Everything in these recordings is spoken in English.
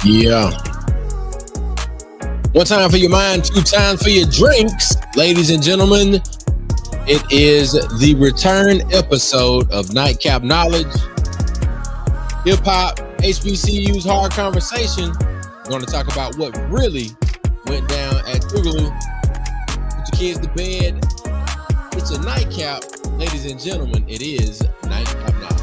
Yeah. One time for your mind, two times for your drinks. Ladies and gentlemen, it is the return episode of Nightcap Knowledge. Hip Hop, HBCUs, hard conversation. We're going to talk about what really went down at Tougaloo. Put your kids to bed. It's a nightcap. Ladies and gentlemen, it is Nightcap Knowledge.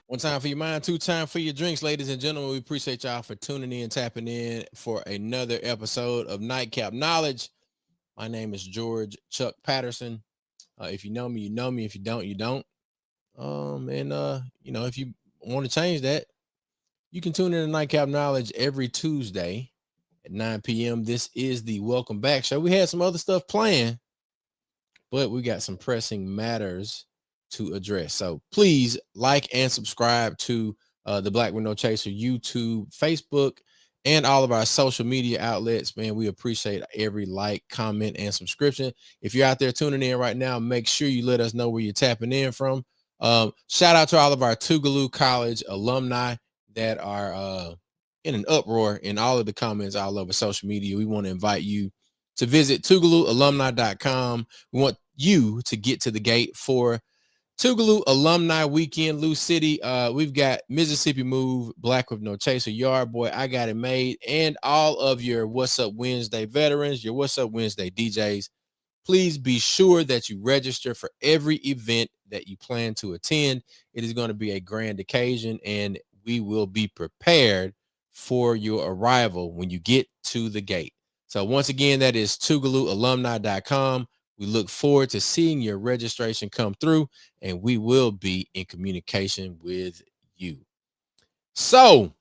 One time for your mind, two time for your drinks, ladies and gentlemen. We appreciate y'all for tuning in, tapping in for another episode of Nightcap Knowledge. My name is George Chuck Patterson. If you know me, you know me. If you don't, you don't. If you want to change that, you can tune in to Nightcap Knowledge every Tuesday at 9 p.m. This is the Welcome Back Show. We had some other stuff planned, but we got some pressing matters to address. So please like and subscribe to the Black with No Chaser YouTube, Facebook, and all of our social media outlets. Man, we appreciate every like, comment, and subscription. If you're out there tuning in right now, make sure you let us know where you're tapping in from. Shout out to all of our Tougaloo College alumni that are in an uproar in all of the comments all over social media. We want to invite you to visit tougalooalumni.com. We want you to get to the gate for Tougaloo Alumni Weekend, Lou City. We've got Mississippi Move, Black with No Chaser, Yard Boy, I Got It Made, and all of your What's Up Wednesday veterans, your What's Up Wednesday DJs. Please be sure that you register for every event that you plan to attend. It is going to be a grand occasion, and we will be prepared for your arrival when you get to the gate. So once again, that is tougalooalumni.com. We look forward to seeing your registration come through, and we will be in communication with you. So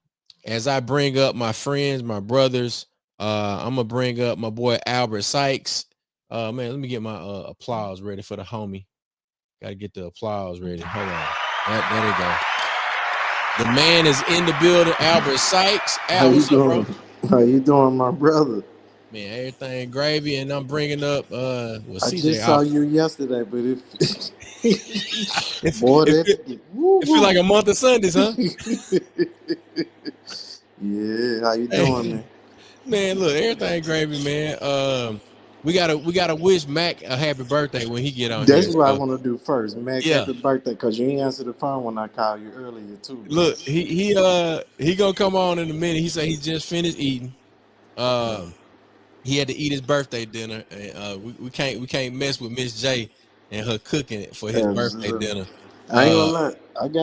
as I bring up my friends, my brothers, I'm going to bring up my boy Albert Sykes. Man, let me get my applause ready for the homie. Got to get the applause ready. Hold on. There you go. The man is in the building, Albert Sykes. How you doing? How you doing, my brother? Man, everything gravy, and I'm bringing up I CJ just saw you yesterday, but it feel like a month of Sundays, huh? Yeah, how you Hey, doing, man? man, look, everything gravy, man. We gotta wish Mac a happy birthday when he get on That's here. what I So want to do first. Mac, yeah, happy birthday, because you ain't answered the phone when I called you earlier, too, bro. look, he gonna come on in a minute. He said he just finished eating. Um, he had to eat his birthday dinner, and we can't mess with Miss J and her cooking it for his birthday dinner. I ain't gonna Uh, lie.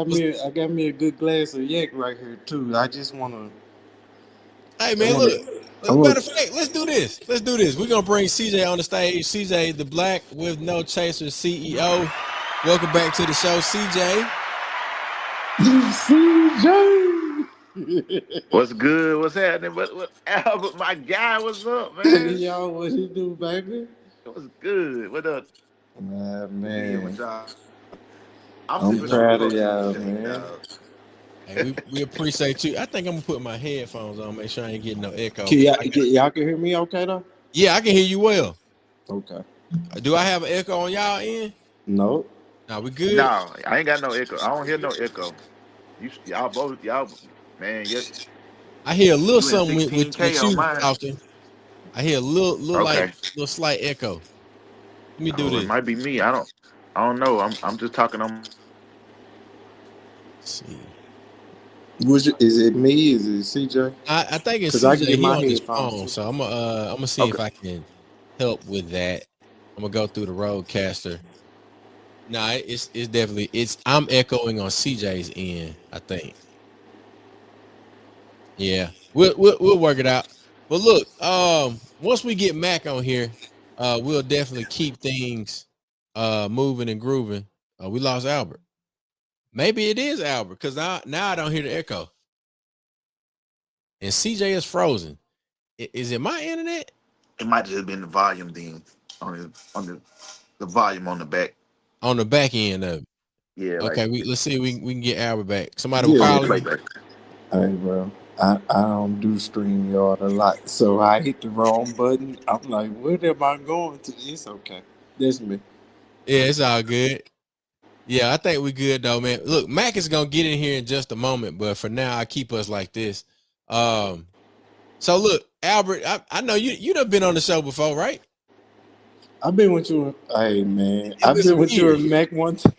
what's- I got me a good glass of yak right here, too. I just want hey to, man, look. I Matter want of fact, let's do this. Let's do this. We're gonna bring CJ on the stage. CJ, the Black with No Chaser CEO. Welcome back to the show, CJ. CJ. What's good? What's happening? What Albert, my guy, what's up, Hey, man? y'all, what you do, baby? What's good? What up? Being with Man, y'all. I'm I'm sipping on the proud of Bucks y'all, today, man. dog. Hey, we appreciate you. I think I'm gonna put my headphones on, make sure I ain't getting no echo. Y'all can hear me okay, though? Yeah, I can hear you well. Okay. Do I have an echo on y'all end? No. Nah, we good. No, I ain't got no echo. I don't hear no echo. Y'all both, man. I hear a little You in something with, with, 16K with on you mine. talking. I hear a little like Okay. little slight echo. Let me do Oh, it this. might be me. I don't know. I'm just talking on. Let's see. Is it me? Is it CJ? I think it's Because I can CJ. get He my on his headphones phone, too. so I'm gonna see if Okay. I can help with that. I'm gonna go through the roadcaster. No, it's definitely I'm echoing on CJ's end, I think. Yeah, we'll work it out. But look, once we get Mac on here, we'll definitely keep things moving and grooving. We lost Albert. Maybe it is Albert because now I don't hear the echo. And CJ is frozen. Is it my internet? It might just have been the volume then on the volume on the back. On the back end of it. Yeah, like Okay, let's see if we can get Albert back. Somebody will Yeah. on the call him. playback. Hey, bro. I don't do StreamYard a lot, so I hit the wrong button. I'm like, what am I going to? It's okay. That's me. Yeah, it's all good. Yeah, I think we good though, man. Look, Mac is gonna get in here in just a moment, but for now, I keep us like this. So look, Albert, I know you done been on the show before, right? I've been with you. Hey, man. It's I've been been some with you years. and Mac one time.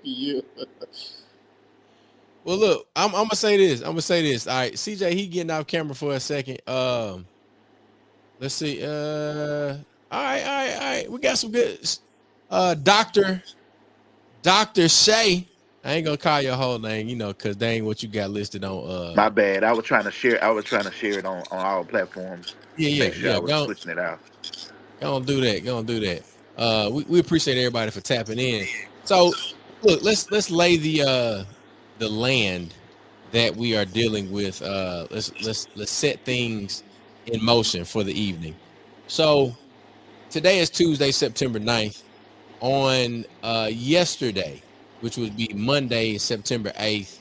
Yeah. Well, look, I'm gonna say this. I'm gonna say this. All right, CJ, he getting off camera for a second. Let's see. All right. We got some good. Doctor Shay. I ain't gonna call your whole name, cause they ain't what you got listed on. My bad. I was trying to share. I was trying to share it on all platforms. Yeah. Make sure I Yeah. was switching it out. Gonna do that. Gonna do that. We appreciate everybody for tapping in. So look, let's lay the land that we are dealing with. Let's set things in motion for the evening. So today is Tuesday, September 9th. On yesterday, which would be Monday, September 8th,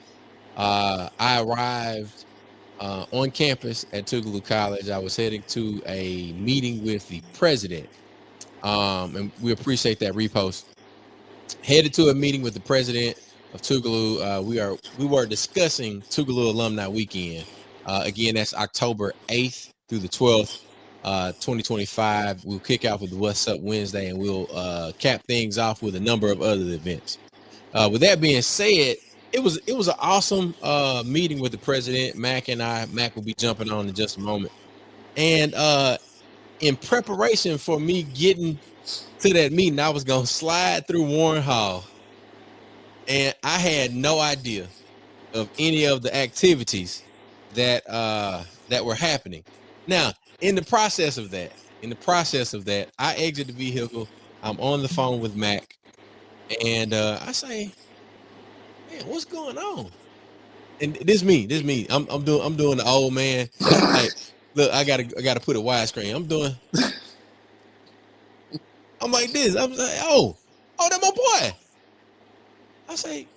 I arrived on campus at Tougaloo College. I was heading to a meeting with the president. And we appreciate that repost. Headed to a meeting with the president of Tougaloo. We were discussing Tougaloo Alumni Weekend. Again, that's October 8th through the 12th, 2025. We'll kick off with the What's Up Wednesday, and we'll cap things off with a number of other events. With that being said, it was an awesome meeting with the president. Mac will be jumping on in just a moment. And in preparation for me getting to that meeting, I was gonna slide through Warren Hall, and I had no idea of any of the activities that were happening. Now, in the process of that, I exit the vehicle. I'm on the phone with Mac, and I say, "Man, what's going on?" And this me. I'm doing the old man. Like, look, I gotta put a widescreen. I'm like this. I'm like, oh, that my boy. I say,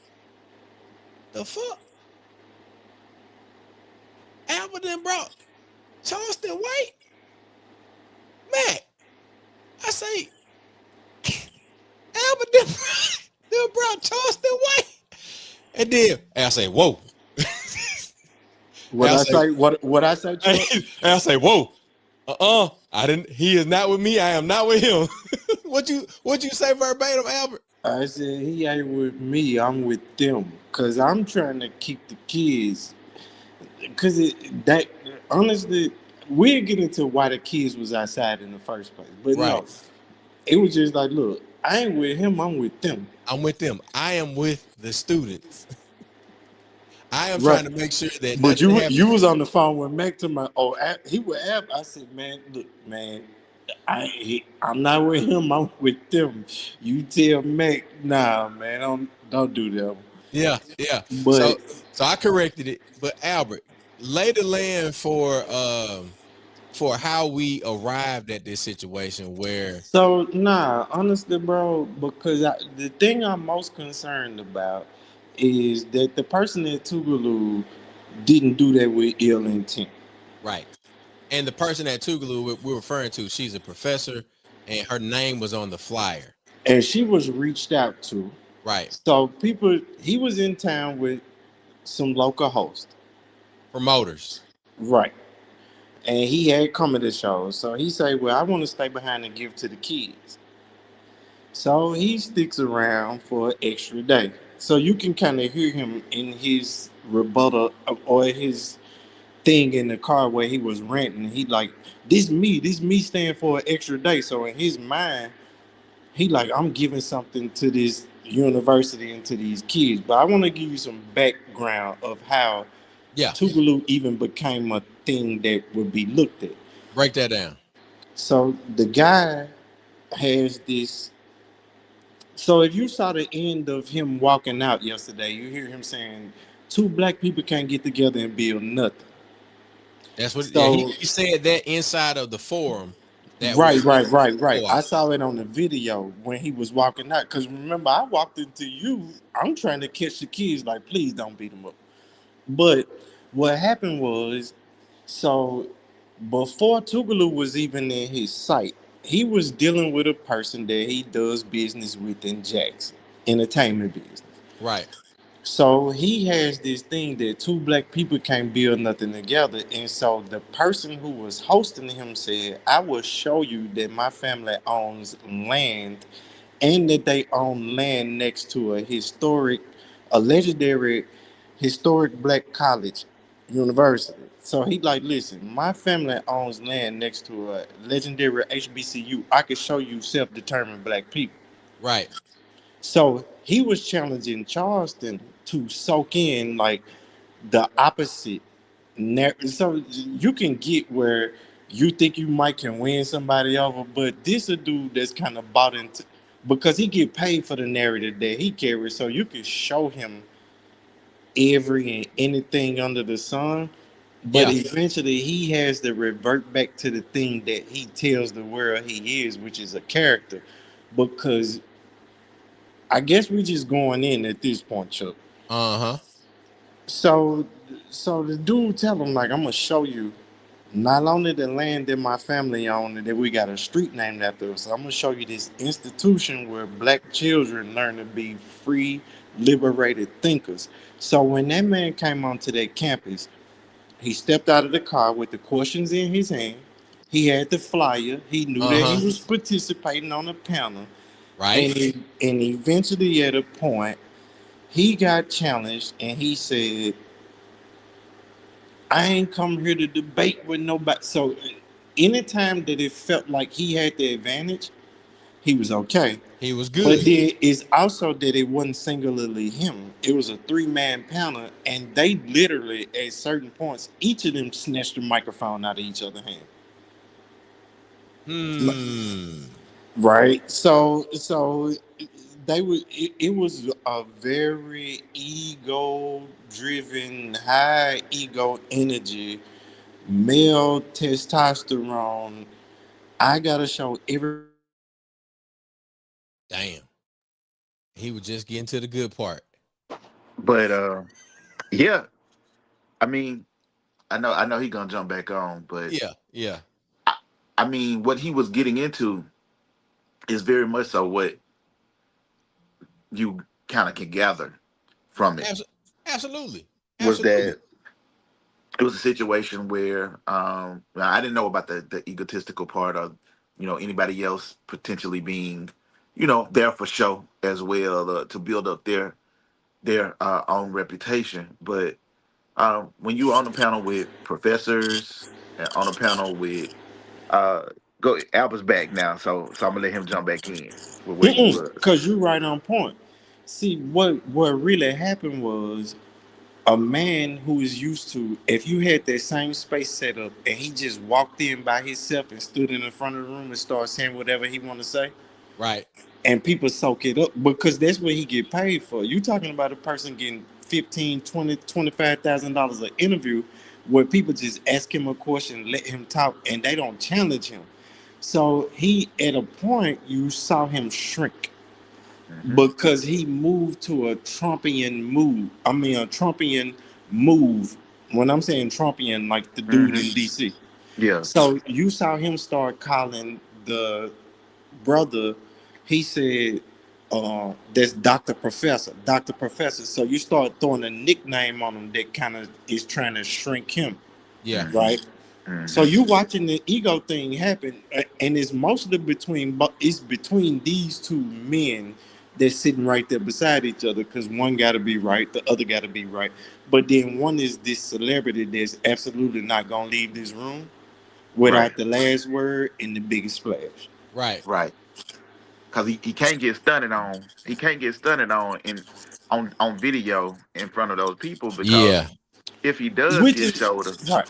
the fuck? Albert then brought Charleston White? Mac. I say, Albert then brought Charleston White. And then I say, whoa. What And I I say, say? What I say, and Chuck? I say, whoa, I didn't. He is not with me. I am not with him. What you say verbatim, Albert? I said he ain't with me. I'm with them, cause I'm trying to keep the kids. Cause that honestly, we'll get into why the kids was outside in the first place. But Right. no, it was just like, look, I ain't with him. I'm with them. I'm with them. I am with the students. I am Right. trying to make sure that But nothing you happens. was on the phone with Mac to my he was I said, man, look, man, I'm not with him. I'm with them. You tell Mac, nah, man, don't do that. Yeah, yeah. So But so I corrected it. But Albert, lay the land for how we arrived at this situation where so nah, honestly, bro, because the thing I'm most concerned about is that the person at Tougaloo didn't do that with ill intent. right. And the person at Tougaloo we're referring to, she's a professor and her name was on the flyer. And she was reached out to. Right. So he was in town with some local hosts. Promoters. Right. And he had comedy shows. So he said, well, I want to stay behind and give to the kids. So he sticks around for an extra day. So you can kind of hear him in his rebuttal or his thing in the car where he was ranting. He like, this me staying for an extra day. So in his mind, he like, I'm giving something to this university and to these kids. But I want to give you some background of how Yeah. Tougaloo even became a thing that would be looked at. Break that down. So the guy has this. So if you saw the end of him walking out yesterday, you hear him saying, two black people can't get together and build nothing. That's what, yeah, he, So he said that inside of the forum that was right. co-op. I saw it on the video when he was walking out. Cause remember, I walked into you. I'm trying to catch the kids, like, please don't beat them up. But what happened was, so before Tougaloo was even in his sight, he was dealing with a person that he does business with in Jackson, entertainment business. Right. So he has this thing that two black people can't build nothing together. And so the person who was hosting him said, I will show you that my family owns land and that they own land next to a legendary historic black college university. So he like, listen, my family owns land next to a legendary HBCU. I can show you self-determined black people. Right. So he was challenging Charleston to soak in like the opposite. So you can get where you think you might can win somebody over, but this a dude that's kind of bought into because he get paid for the narrative that he carries. So you can show him every and anything under the sun, but Yeah. eventually he has to revert back to the thing that he tells the world he is, which is a character. Because I guess we just going in at this point, Chuck. Uh-huh. So, so the dude tell him like, I'm gonna show you not only the land that my family owned and that we got a street named after us. I'm gonna show you this institution where black children learn to be free, liberated thinkers. So when that man came onto that campus, he stepped out of the car with the questions in his hand. He had the flyer. He knew that Uh-huh. he was participating on a panel, Right. and eventually at a point he got challenged and he said, I ain't come here to debate with nobody. So anytime that it felt like he had the advantage, he was okay. He was But good. then it's also that it wasn't singularly him. It was a three-man panel, and they literally at certain points, each of them snatched the microphone out of each other's hand. Hmm. Right. So they were. It was a very ego-driven, high ego energy, male testosterone. I gotta show everybody that I'm better than you. Damn. He was just getting to the good part. But yeah, I mean, I know he gonna jump back on, but Yeah. Yeah. I mean, what he was getting into is very much so what you kind of can gather from it Abs- absolutely. was Absolutely. that it was a situation where I didn't know about the egotistical part of, anybody else potentially being, there for show as well, to build up their own reputation. But when you on the panel with professors and on a panel with uh go Albert's back now, so I'm gonna let him jump back in with where you was. Because you're right on point. See, what really happened was a man who is used to, if you had that same space set up and he just walked in by himself and stood in the front of the room and started saying whatever he want to say, Right. and people soak it up because that's what he get paid for. You talking about a person getting 15, 20, $25,000 an interview where people just ask him a question, let him talk, and they don't challenge him. So he, at a point, you saw him shrink Hmm. because he moved to a Trumpian move. I mean, a Trumpian move. When I'm saying Trumpian, like the dude Hmm. in DC. Yeah. So you saw him start calling the brother. He said, "That's Doctor Professor, Doctor Professor." So you start throwing a nickname on him that kind of is trying to shrink him, Yeah. Hmm. right? So Hmm. you watching the ego thing happen, and it's mostly between, but it's between these two men that's sitting right there beside each other because one got to be right, the other got to be right. But then one is this celebrity that's absolutely not gonna leave this room Right. without the last word and the biggest splash. Right. Right. Because he can't get stunted on. He can't get stunted on in on video in front of those people, because Yeah. if he does Which get is showed, right.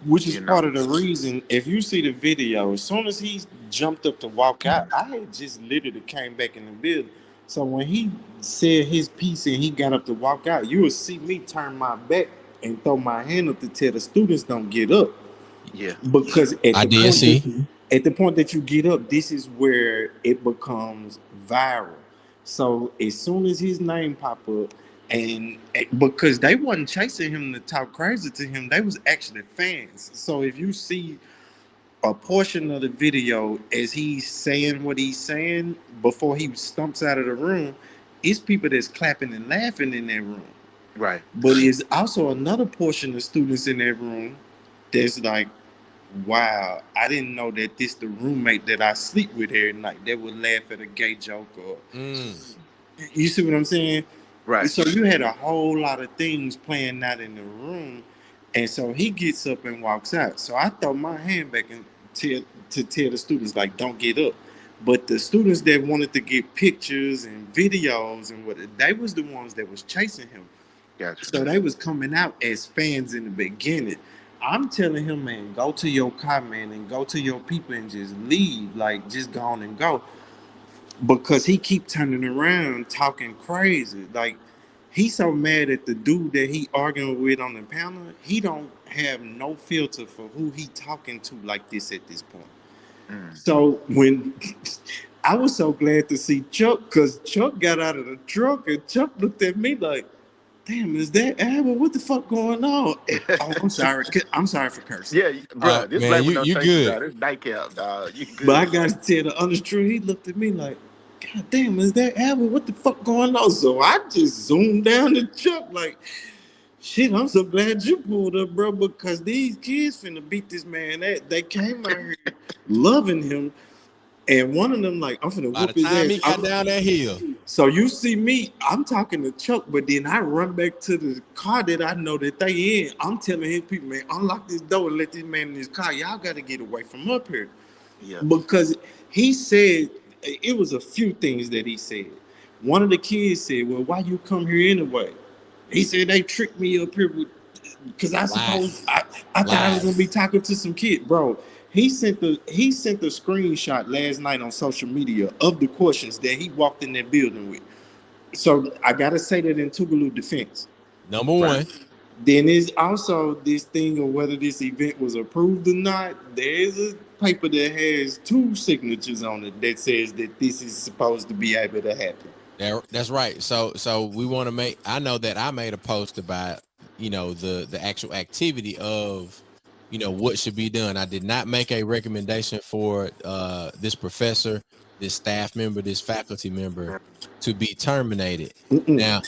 Which is you part know, of the reason. If you see the video, as soon as he jumped up to walk out, I had just literally came back in the building. So when he said his piece and he got up to walk out, you will see me turn my back and throw my hand up to tell the students don't get up, yeah, because I did see. at the point that you get up, this is where it becomes viral. So as soon as his name pop up, and because they wasn't chasing him to talk crazy to him, they was actually fans. So if you see a portion of the video as he's saying what he's saying before he stumps out of the room, it's people that's clapping and laughing in that room. right, But it's also another portion of students in that room that's like, wow, I didn't know that this the roommate that I sleep with every night that would laugh at a gay joke, or Mm. you see what I'm saying? right, So you had a whole lot of things playing out in the room, and so he gets up and walks out. So I throw my hand back and tell the students like, don't get up. But the students that wanted to get pictures and videos and what, they was the ones that was chasing him. gotcha. So they was coming out as fans in the beginning. I'm telling him, man, go to your car, man, and go to your people and just leave. Like, just go on and go. Because he keep turning around talking crazy. Like, he's so mad at the dude that he arguing with on the panel. He don't have no filter for who he talking to like this at this point. Mm. So when I was so glad to see Chuck, because Chuck got out of the truck and Chuck looked at me like, damn, is that Abel? What the fuck going on? Oh, I'm sorry. I'm sorry for cursing. Yeah, bro, this Man, black with you no you chaser, good. dog. This nightcap, dog. You But I good, got man. to tell the honest truth. He looked at me like, God damn, is that Abel? What the fuck going on? So I just zoomed down the truck like, shit, I'm so glad you pulled up, bro, because these kids finna beat this man. They came out here loving him. And one of them, like, I'm finna By whoop the his time ass. he got down that hill, So you see me, I'm talking to Chuck, but then I run back to the car that I know that they in. I'm telling his people, man, unlock this door and let this man in his car. Y'all got to get away from up here. Yeah, Because he said, it was a few things that he said. One of the kids said, well, why you come here anyway? He said, they tricked me up here because I thought I was gonna be lies. talking to some kid, bro. He sent the screenshot last night on social media of the questions that he walked in that building with. So I gotta say that in Tougaloo defense. Number right, one. Then there's also this thing of whether this event was approved or not. There's a paper that has two signatures on it that says that this is supposed to be able to happen. That's right. So we want to make. I know that I made a post about the actual activity of what should be done. I did not make a recommendation for this professor, this staff member, this faculty member to be terminated. Mm-mm. Now,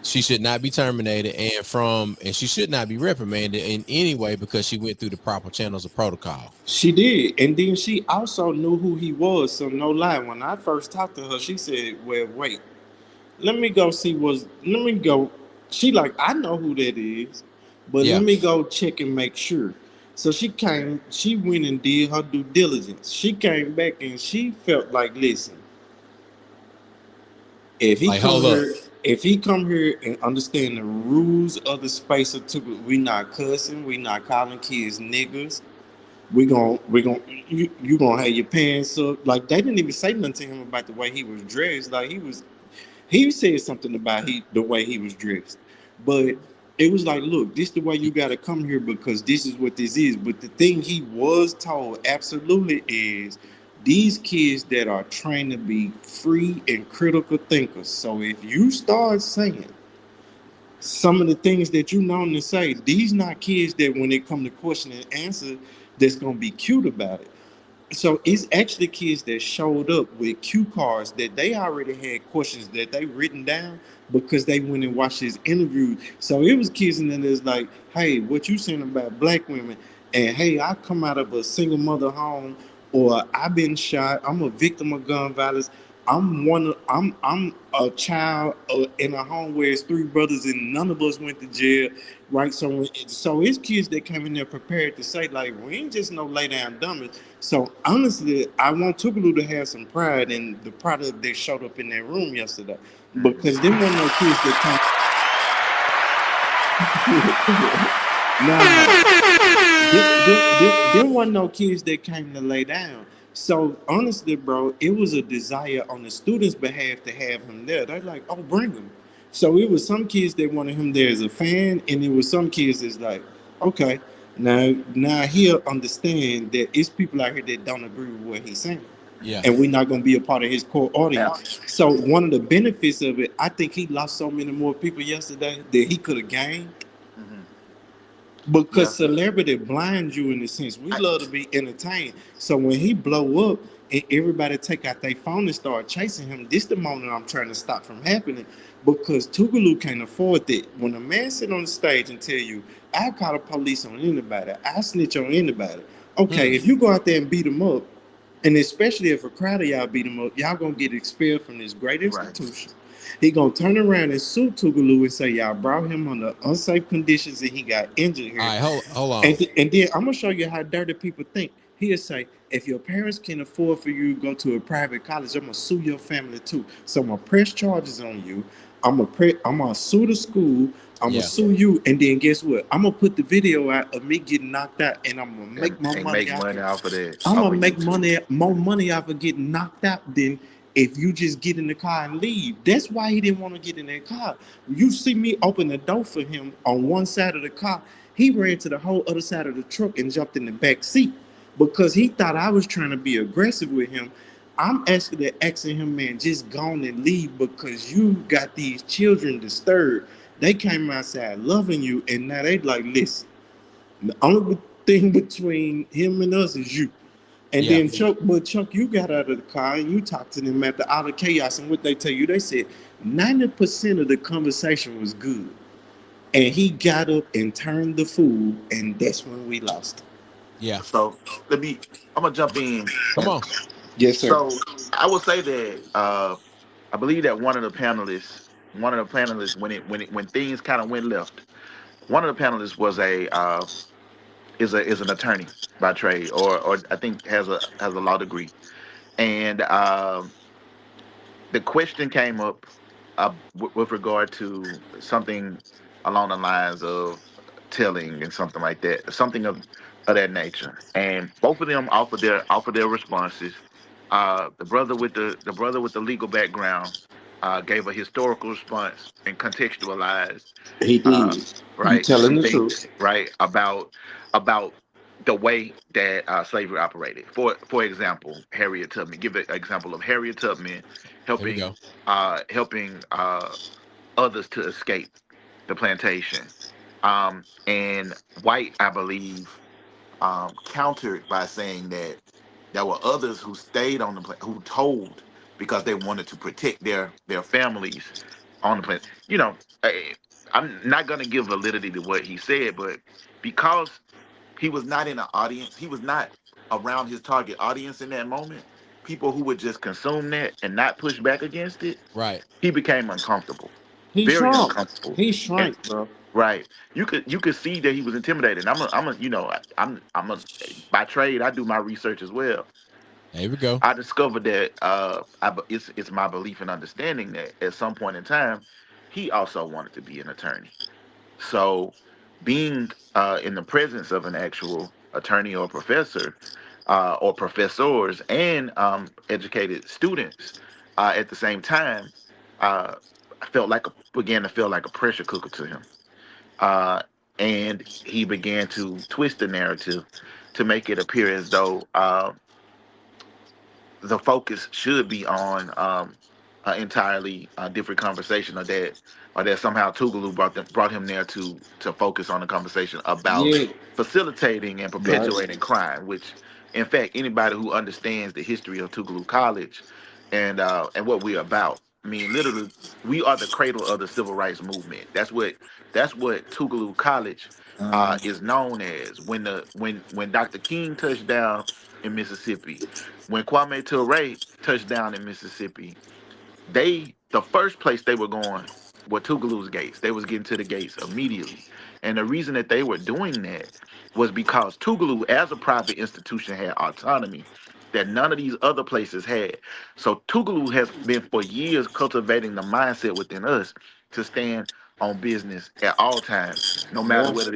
she should not be terminated, and she should not be reprimanded in any way because she went through the proper channels of protocol. She did, and then she also knew who he was. So no lie, when I first talked to her, she said, "Well, wait, let me go see what's. Let me go." She like, I know who that is, but let Yeah, me go check and make sure. So she came. She went and did her due diligence. She came back and she felt like, listen, if he like come hold up. here, if he come here and understand the rules of the space of Tougaloo, we not cussing, we not calling kids niggas. We gonna you gonna have your pants up. Like they didn't even say nothing to him about the way he was dressed. Like he said something about the way he was dressed, but it was like, look, this is the way you got to come here because this is what this is. But the thing he was told absolutely is these kids that are trained to be free and critical thinkers. So if you start saying some of the things that you known to say, these not kids that when it come to question and answer, that's gonna be cute about it. So it's actually kids that showed up with cue cards that they already had questions that they written down because they went and watched his interview. So it was kids and then there's like, hey, what you saying about black women? And hey, I come out of a single mother home, or I've been shot. I'm a victim of gun violence. I'm a child in a home where it's three brothers and none of us went to jail, right? So it's kids that came in there prepared to say like we ain't just no lay down dummies. So honestly, I want Tougaloo to have some pride in the product that showed up in that room yesterday, Mhm. because them weren't no kids that come. Nah, there wasn't no kids that came to lay down. So honestly, bro, it was a desire on the students' behalf to have him there. They're like, oh, bring him. So it was some kids that wanted him there as a fan, and it was some kids that's like, okay, now he'll understand that it's people out here that don't agree with what he's saying. Yeah, And we're not gonna be a part of his core Yeah. audience. So one of the benefits of it, I think he lost so many more people yesterday that he could have gained, Hmm. because Yeah. celebrity blinds you in a sense. We I, love to be entertained. So when he blow up and everybody take out their phone and start chasing him, this the moment I'm trying to stop from happening, because Tougaloo can't afford that. When a man sit on the stage and tell you, I call the police on anybody, I snitch on anybody. Okay, hmm. if you go out there and beat him up, and especially if a crowd of y'all beat him up, y'all gonna get expelled from this great right. institution. He gonna turn around and sue Tougaloo and say y'all brought him under unsafe conditions and he got injured All here. right, hold on. And then I'm gonna show you how dirty people think. He'll say, if your parents can afford for you to go to a private college, I'm gonna sue your family too. So I'm gonna press charges on you. I'm gonna sue the school. I'm gonna Yeah, sue you, and then guess what? I'm gonna put the video out of me getting knocked out, and I'm gonna make more And money make off money it. off of that I'm off gonna of make YouTube. more money off of getting knocked out than if you just get in the car and leave. That's why he didn't want to get in that car. You see me open the door for him on one side of the car. He ran to the whole other side of the truck and jumped in the back seat because he thought I was trying to be aggressive with him. I'm actually asking him, man, just go on and leave because you got these children disturbed. They came outside loving you, and now they like, listen, the only thing between him and us is you. And yeah, then Chuck, you got out of the car and you talked to them at the outer chaos, and what they tell you, they said 90% of the conversation was good. And he got up and turned the fool, and that's when we lost. yeah. So let me. I'm gonna jump in. Come And on. Yes, sir. so I would say that I believe that when things kind of went left, one of the panelists was a is an attorney by trade, or I think has a law degree, and the question came up with regard to something along the lines of telling and something like that, something of that nature. And both of them offered their responses. The brother with the legal background gave a historical response and contextualized, He uh, did. He right, telling some the things, truth. right, about the way that slavery operated. For example, Harriet Tubman. Give an example of Harriet Tubman Here we helping go. helping others to escape the plantation. And White, I believe, countered by saying that there were others who stayed on the who told because they wanted to protect their families on the planet. You know, I'm not gonna give validity to what he said, but because he was not in an audience, he was not around his target audience in that moment. People who would just consume that and not push back against it, Right. he became uncomfortable, He very shrunk. uncomfortable. He And shrank, bro. right, you could see that he was intimidated. I'm a by trade. I do my research as well. There we go. I discovered that it's my belief and understanding that at some point in time, he also wanted to be an attorney. So, being in the presence of an actual attorney or professor, or professors and educated students at the same time, I felt like began to feel like a pressure cooker to him, uh, and he began to twist the narrative to make it appear as though the focus should be on an entirely different conversation, or that somehow Tougaloo brought him there to focus on the conversation about Yeah. facilitating and Right. perpetuating crime. Which, in fact, anybody who understands the history of Tougaloo College and what we're about, I mean, literally, we are the cradle of the civil rights movement. That's what Tougaloo College is known as. When Dr. King touched down in Mississippi, when Kwame Ture touched down in Mississippi, the first place they were going were Tougaloo's gates. They was getting to the gates immediately. And the reason that they were doing that was because Tougaloo, as a private institution, had autonomy that none of these other places had. So Tougaloo has been for years cultivating the mindset within us to stand on business at all times, no matter Yeah. whether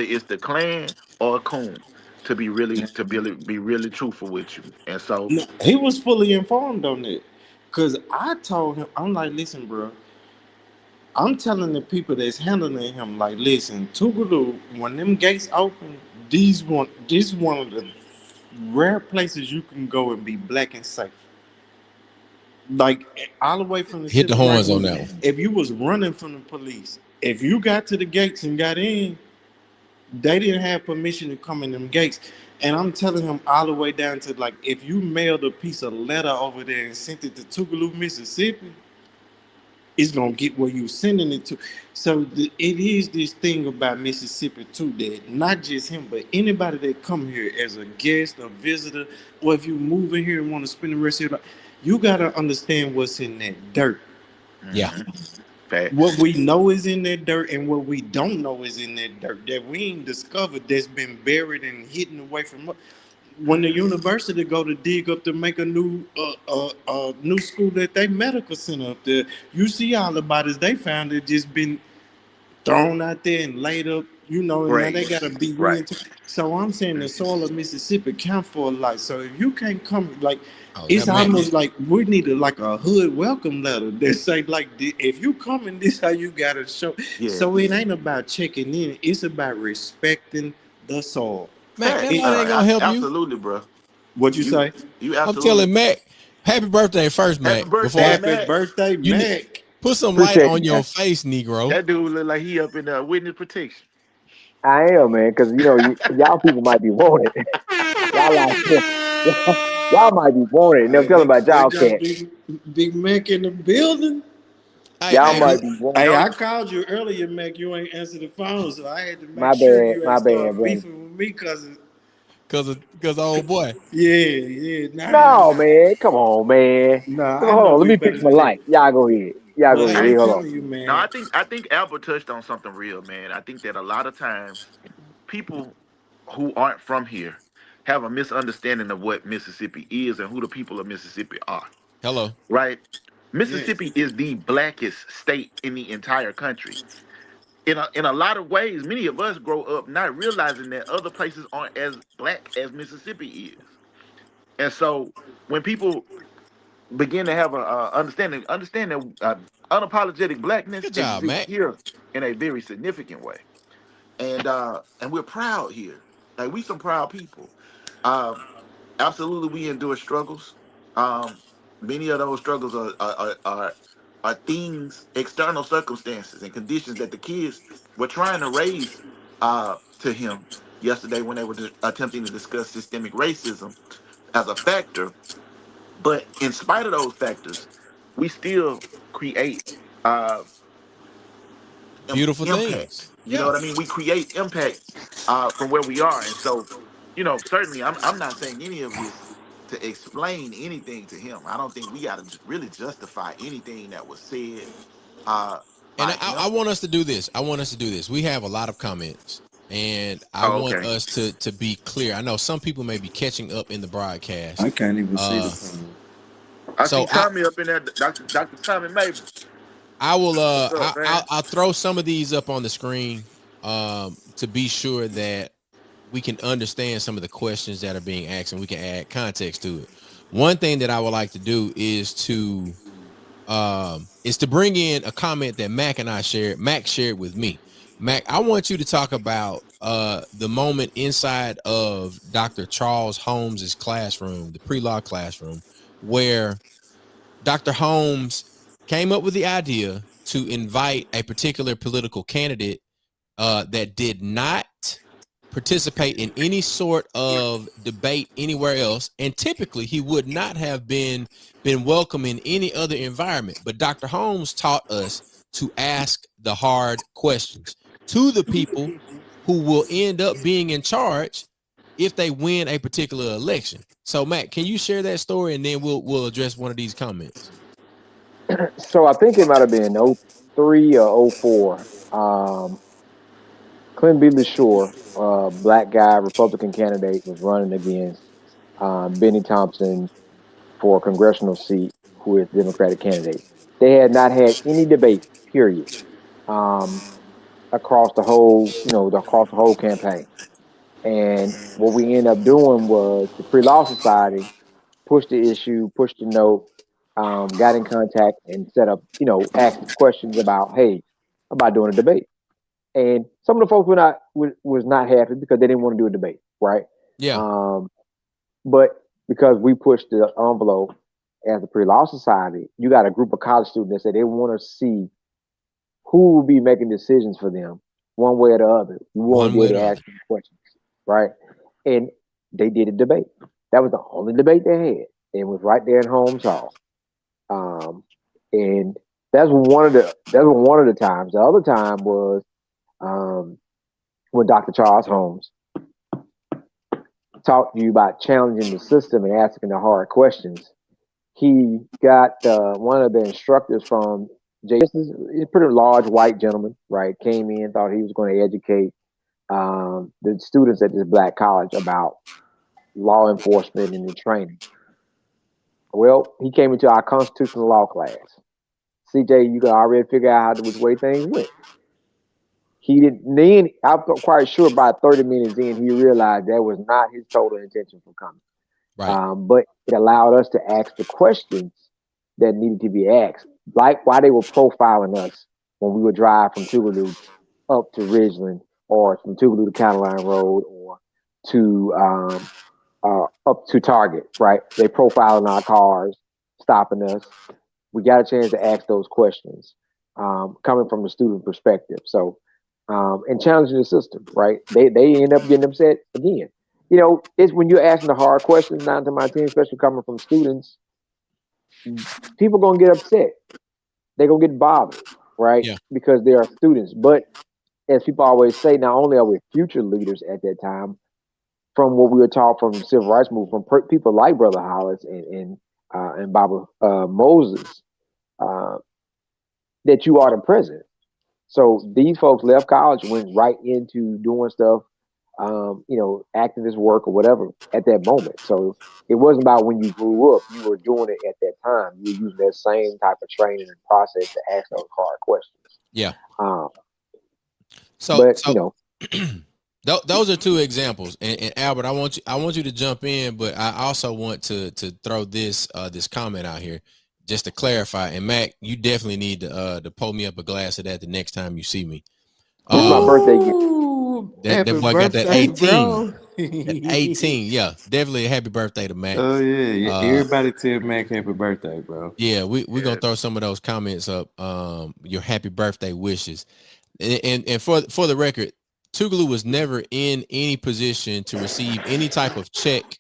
it's the clan or a coon, to be really truthful with you. And so No, he was fully informed on it. Cause I told him, I'm like, listen, bro. I'm telling the people that's handling him, like, listen, Tougaloo, when them gates open, this one of the rare places you can go and be black and safe. Like all the way from the Hit the civil rights horns on movement. that one. If you was running from the police, if you got to the gates and got in, they didn't have permission to come in them gates. And I'm telling him all the way down to like if you mailed a piece of letter over there and sent it to Tougaloo, Mississippi, it's gonna get where you sending it to. So it is this thing about Mississippi too that not just him, but anybody that come here as a guest, a visitor, or if you move in here and want to spend the rest of your life, you gotta understand what's in that dirt. Yeah. mhm, facts. What we know is in that dirt, and what we don't know is in that dirt that we ain't discovered that's been buried and hidden away from us. When the university go to dig up to make a new school at they medical center up there, you see all the bodies they found that just been thrown out there and laid up, and now they Grades. gotta be Right. reintegrated. So I'm saying the soil of Mississippi count for a lot. So if you can't come, like, Oh, that it's man. almost like we need like a hood welcome letter that say like, if you coming, this how you gotta show. So it Yes. ain't about checking in; it's about respecting the soil. Mac, that Facts. It, light ain't gonna help you. Absolutely, bro. what you You say? you I'm absolutely. telling Mac, happy birthday first, Happy Mac. Before birthday, I Happy Matt. birthday, you ne- Mac. put some light Appreciate on you, your man. face, Negro. That dude look like he up in witness protection. I am, man, because y'all people might be wanted. Y'all like y'all might be wanted. And Hey, I'm telling about they y'all got can't. big Mac in the building. Hey, Y'all hey, Hey, might look, be wanted. hey, No, I called you earlier, Mac. You ain't answered the phone, so I had to make My sure bad, you ain't my bad, start brother. beefing with me, cause cause old boy. yeah. No, man, come on, man. Nah. I Hold know on, let we me fix better my than that. light. Y'all go ahead. Y'all go But ahead. I'm Hey, hold telling on. you, no. man. I think Albert touched on something real, man. I think that a lot of times people who aren't from here have a misunderstanding of what Mississippi is and who the people of Mississippi are. Hello. Right? Yeah, Mississippi is the blackest state in the entire country. In a lot of ways, many of us grow up not realizing that other places aren't as black as Mississippi is. And so when people begin to have a understand that unapologetic blackness Good job, exists Mac. here in a very significant way, and we're proud here. Like we some proud people. Um, Absolutely, we endure struggles. Um, Many of those struggles are things, external circumstances and conditions that the kids were trying to raise to him yesterday when they were attempting to discuss systemic racism as a factor. But in spite of those factors, we still create. uh, Beautiful impact. things. You know Yeah. what I mean? We create impact from where we are, and so certainly, I'm not saying any of this to explain anything to him. I don't think we got to really justify anything that was said And by I him. want us to do this. I want us to do this. We have a lot of comments, and I Oh, want okay. us to be clear. I know some people may be catching up in the broadcast. I can't even see the Uh, phone. I see so I Tommy up in there, Dr. Tommy Mabel. I will What's up, man? I'll throw some of these up on the screen to be sure that we can understand some of the questions that are being asked and we can add context to it. One thing that I would like to do is to bring in a comment that Mac shared with me. Mac, I want you to talk about the moment inside of Dr. Charles Holmes's classroom, the pre-law classroom, where Dr. Holmes came up with the idea to invite a particular political candidate that did not participate in any sort of debate anywhere else, and typically he would not have been welcome in any other environment. But Dr. Holmes taught us to ask the hard questions to the people who will end up being in charge if they win a particular election. So Matt, can you share that story, and then we'll address one of these comments. So I think it might have been '03 or '04. Clinton B. LaSure, black guy, Republican candidate, was running against Benny Thompson for a congressional seat, who is Democratic candidate. They had not had any debate, period, um, across the whole, across the whole campaign. And what we ended up doing was the Pre-Law Society pushed the issue, pushed the note, got in contact and set up, asked questions about, hey, about doing a debate. And some of the folks was not happy because they didn't want to do a debate, right? Yeah. Um, but because we pushed the envelope as a pre-law society, you got a group of college students that say they want to see who will be making decisions for them, one way or the other. We want to One be way or able the to other. ask them questions, right? And they did a debate. That was the only debate they had. It was right there in Holmes Hall. Um, and that's one of the times. The other time was um, when Dr. Charles Holmes talked to you about challenging the system and asking the hard questions. He got one of the instructors from He's a pretty large white gentleman, right? Came in, thought he was going to educate the students at this black college about law enforcement and the training. Well, he came into our constitutional law class. CJ, you can already figure out which way things went. He didn't. Then I'm quite sure by 30 minutes in, he realized that was not his total intention for coming. Right. But it allowed us to ask the questions that needed to be asked, like why they were profiling us when we would drive from Tougaloo up to Ridgeland, or from Tougaloo to County Line Road, or to up to Target. Right? They profiling our cars, stopping us. We got a chance to ask those questions, coming from the student perspective. So, and challenging the system. Right? They end up getting upset again. It's when you're asking the hard questions, 9 to 10, especially coming from students, people gonna get upset. They're gonna get bothered, right? Yeah. Because they are students. But as people always say, not only are we future leaders at that time, from what we were taught from the civil rights movement, from people like Brother Hollis and Baba Moses, uh, that you are the present. So these folks left college, went right into doing stuff, activist work or whatever at that moment. So it wasn't about when you grew up; you were doing it at that time. You were using that same type of training and process to ask those hard questions. Yeah. Um, So but so those are two examples. And Albert, I want you to jump in, but I also want to throw this comment out here just to clarify. And Mac, you definitely need to pull me up a glass of that the next time you see me. this is my birthday gift. Ooh, That happy boy got that birthday, 18. bro. That 18. Yeah, definitely a happy birthday to Mac. Oh yeah, Uh everybody tell Mac happy birthday, bro. yeah, we're gonna Yeah. throw some of those comments up. Your happy birthday wishes. And for the record, Tougaloo was never in any position to receive any type of check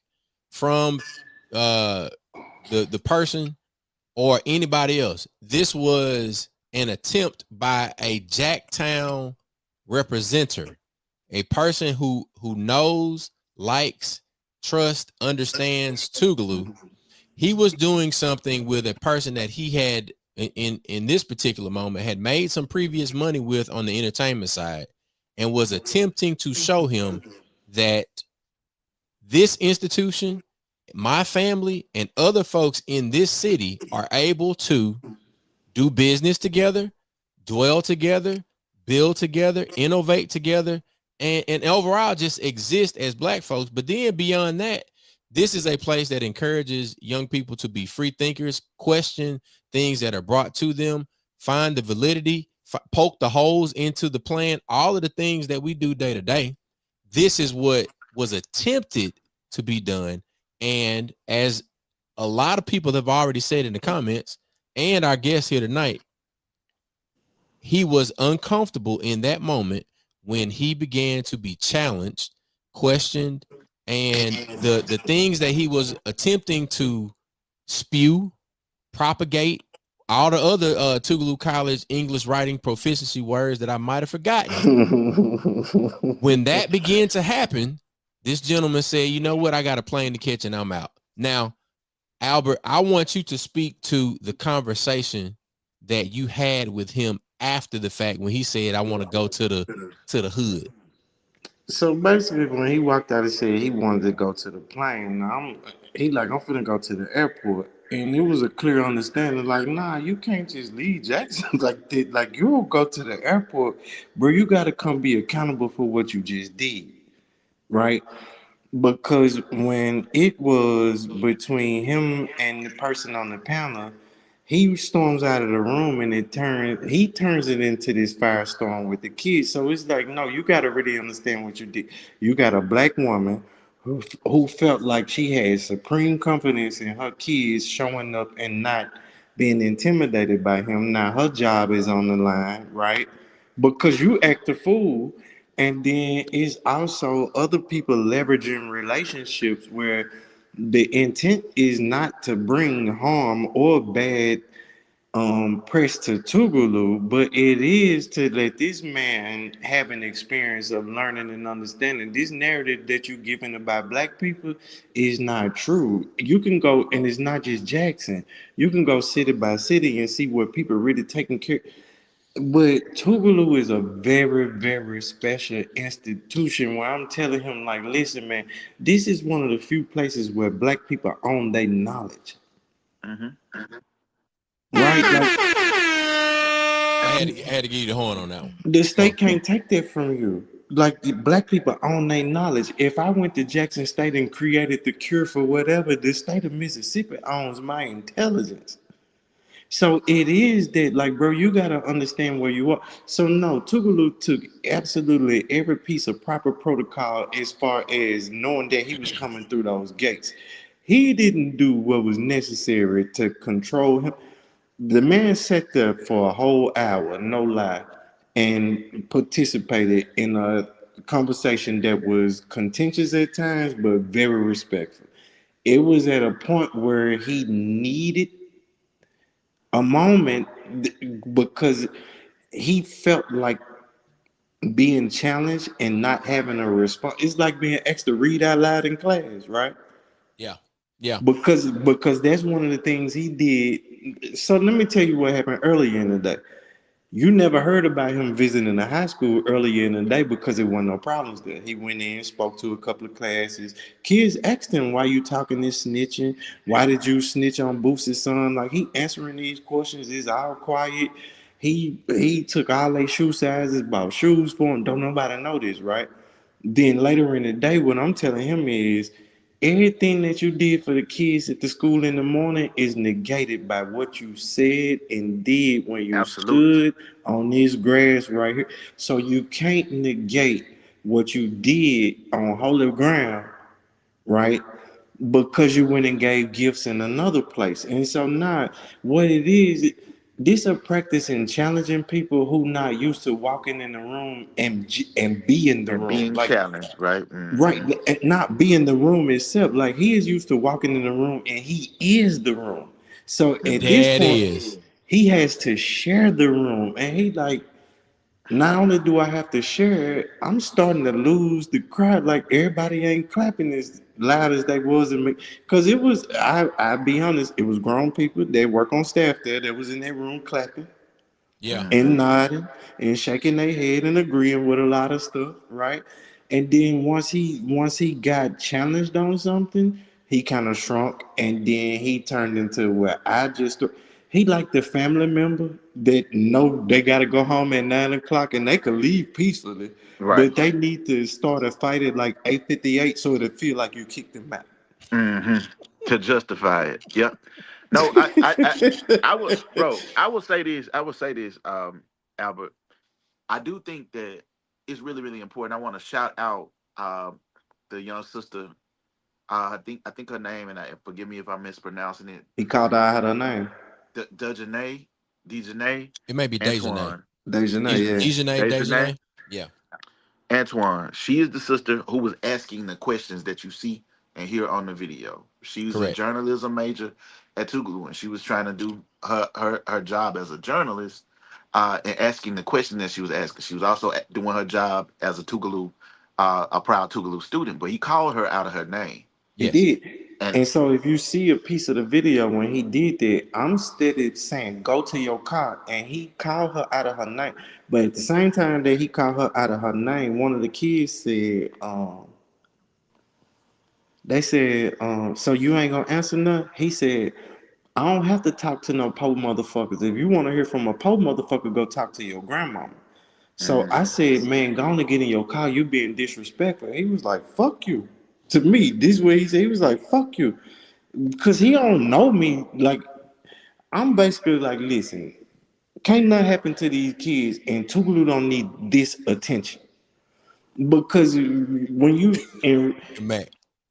from the person or anybody else. This was an attempt by a Jacktown representative, a person who knows, likes, trusts, understands Tougaloo. He was doing something with a person that he had in this particular moment had made some previous money with on the entertainment side, and was attempting to show him that this institution, my family, and other folks in this city are able to do business together, dwell together, build together, innovate together, and overall just exist as Black folks. But then beyond that, this is a place that encourages young people to be free thinkers, question things that are brought to them, find the validity, poke the holes into the plan, all of the things that we do day to day. This is what was attempted to be done. And as a lot of people have already said in the comments, and our guest here tonight, he was uncomfortable in that moment when he began to be challenged, questioned, and the things that he was attempting to spew, propagate, all the other Tougaloo College English writing proficiency words that I might have forgotten. When that began to happen, this gentleman said, you know what, I got a plane to catch and I'm out. Now, Albert, I want you to speak to the conversation that you had with him after the fact when he said, I want to go to the hood. So basically, when he walked out, he said he wanted to go to the plane. Now I'm finna go to the airport, and it was a clear understanding. Like, nah, you can't just leave Jackson like that. Like, you'll go to the airport, bro. You got to come be accountable for what you just did, right? Because when it was between him and the person on the panel, he storms out of the room and he turns it into this firestorm with the kids. So it's like, no, you got to really understand what you did. You got a Black woman who felt like she had supreme confidence in her kids showing up and not being intimidated by him. Now her job is on the line, right? Because you act a fool. And then it's also other people leveraging relationships where the intent is not to bring harm or bad press to Tougaloo, but it is to let this man have an experience of learning and understanding. This narrative that you're giving about Black people is not true. You can go, and it's not just Jackson. You can go city by city and see where people really taking care. But Tougaloo is a very, very special institution where I'm telling him, like, listen, man, this is one of the few places where Black people own their knowledge. Mm-hmm. Right? Like, I had to give you the horn on that one. the state can't take that from you. Like, the Black people own their knowledge. If I went to Jackson State and created the cure for whatever, the state of Mississippi owns my intelligence. So it is that, like, bro, you gotta understand where you are. So no, Tougaloo took absolutely every piece of proper protocol as far as knowing that he was coming through those gates. He didn't do what was necessary to control him. The man sat there for a whole hour, no lie, and participated in a conversation that was contentious at times, but very respectful. It was at a point where he needed a moment because he felt like being challenged and not having a response. It's like being asked to read out loud in class, right? Yeah. Yeah. Because that's one of the things he did. So let me tell you what happened earlier in the day. You never heard about him visiting the high school earlier in the day because there wasn't no problems there. He went in, spoke to a couple of classes. Kids asked him, why you talking this snitching? Why did you snitch on Boost's son? Like, he answering these questions, is all quiet. He took all their shoe sizes, bought shoes for him. Don't nobody know this, right? Then later in the day, what I'm telling him is everything that you did for the kids at the school in the morning is negated by what you said and did when you Absolutely. stood on this grass right here. So you can't negate what you did on holy ground, right? Because you went and gave gifts in another place. And so now what it is, this a practice in challenging people who not used to walking in the room and be in the And room. being Like, challenged, right? right, Mm-hmm. and not be in the room itself. Like, he is used to walking in the room and he is the room. So at this That point, is. he has to share the room, and he like, not only do I have to share it, I'm starting to lose the crowd. Like everybody ain't clapping as loud as they was in me. Cause it was, I be honest, it was grown people that work on staff there that was in that room clapping Yeah. Mm-hmm. and nodding and shaking their head and agreeing with a lot of stuff, right? And then once he got challenged on something, he kind of shrunk, and then he turned into what I just he like the family member that know they got to go home at 9 o'clock and they could leave peacefully, Right. but they need to start a fight at like 8:58 so it'll feel like you kicked them out. Mm-hmm. To justify it. Yep. No, I would, bro. I will say this. I will say this, Albert. I do think that it's really, really important. I want to shout out the young sister. I think her name, and forgive me if I'm mispronouncing it. He called out her name. Dejanae, Dejanae, It may be Dejanay. Antoine, Dejanay, yeah. Dejanay, Dejanay, Dejanay. Yeah. Antoine. She is the sister who was asking the questions that you see and hear on the video. She was a Correct. journalism major at Tougaloo, and she was trying to do her job as a journalist, and asking the question that she was asking. She was also doing her job as a Tougaloo, a proud Tougaloo student. But he called her out of her name, He Yes. did. and And so if you see a piece of the video when he did that, I'm steady saying, go to your car. And he called her out of her name. But at the same time that he called her out of her name, one of the kids said, they said, so you ain't gonna answer nothing? He said, I don't have to talk to no po motherfuckers. If you want to hear from a po motherfucker, go talk to your grandmama. So I mm, said, man, go on and get in your car. You being disrespectful. He was like, fuck you. To me, this way he said, he was like, fuck you. Because he don't know me. Like, I'm basically like, listen, can't nothing happen to these kids, and Tougaloo don't need this attention. Because Mac.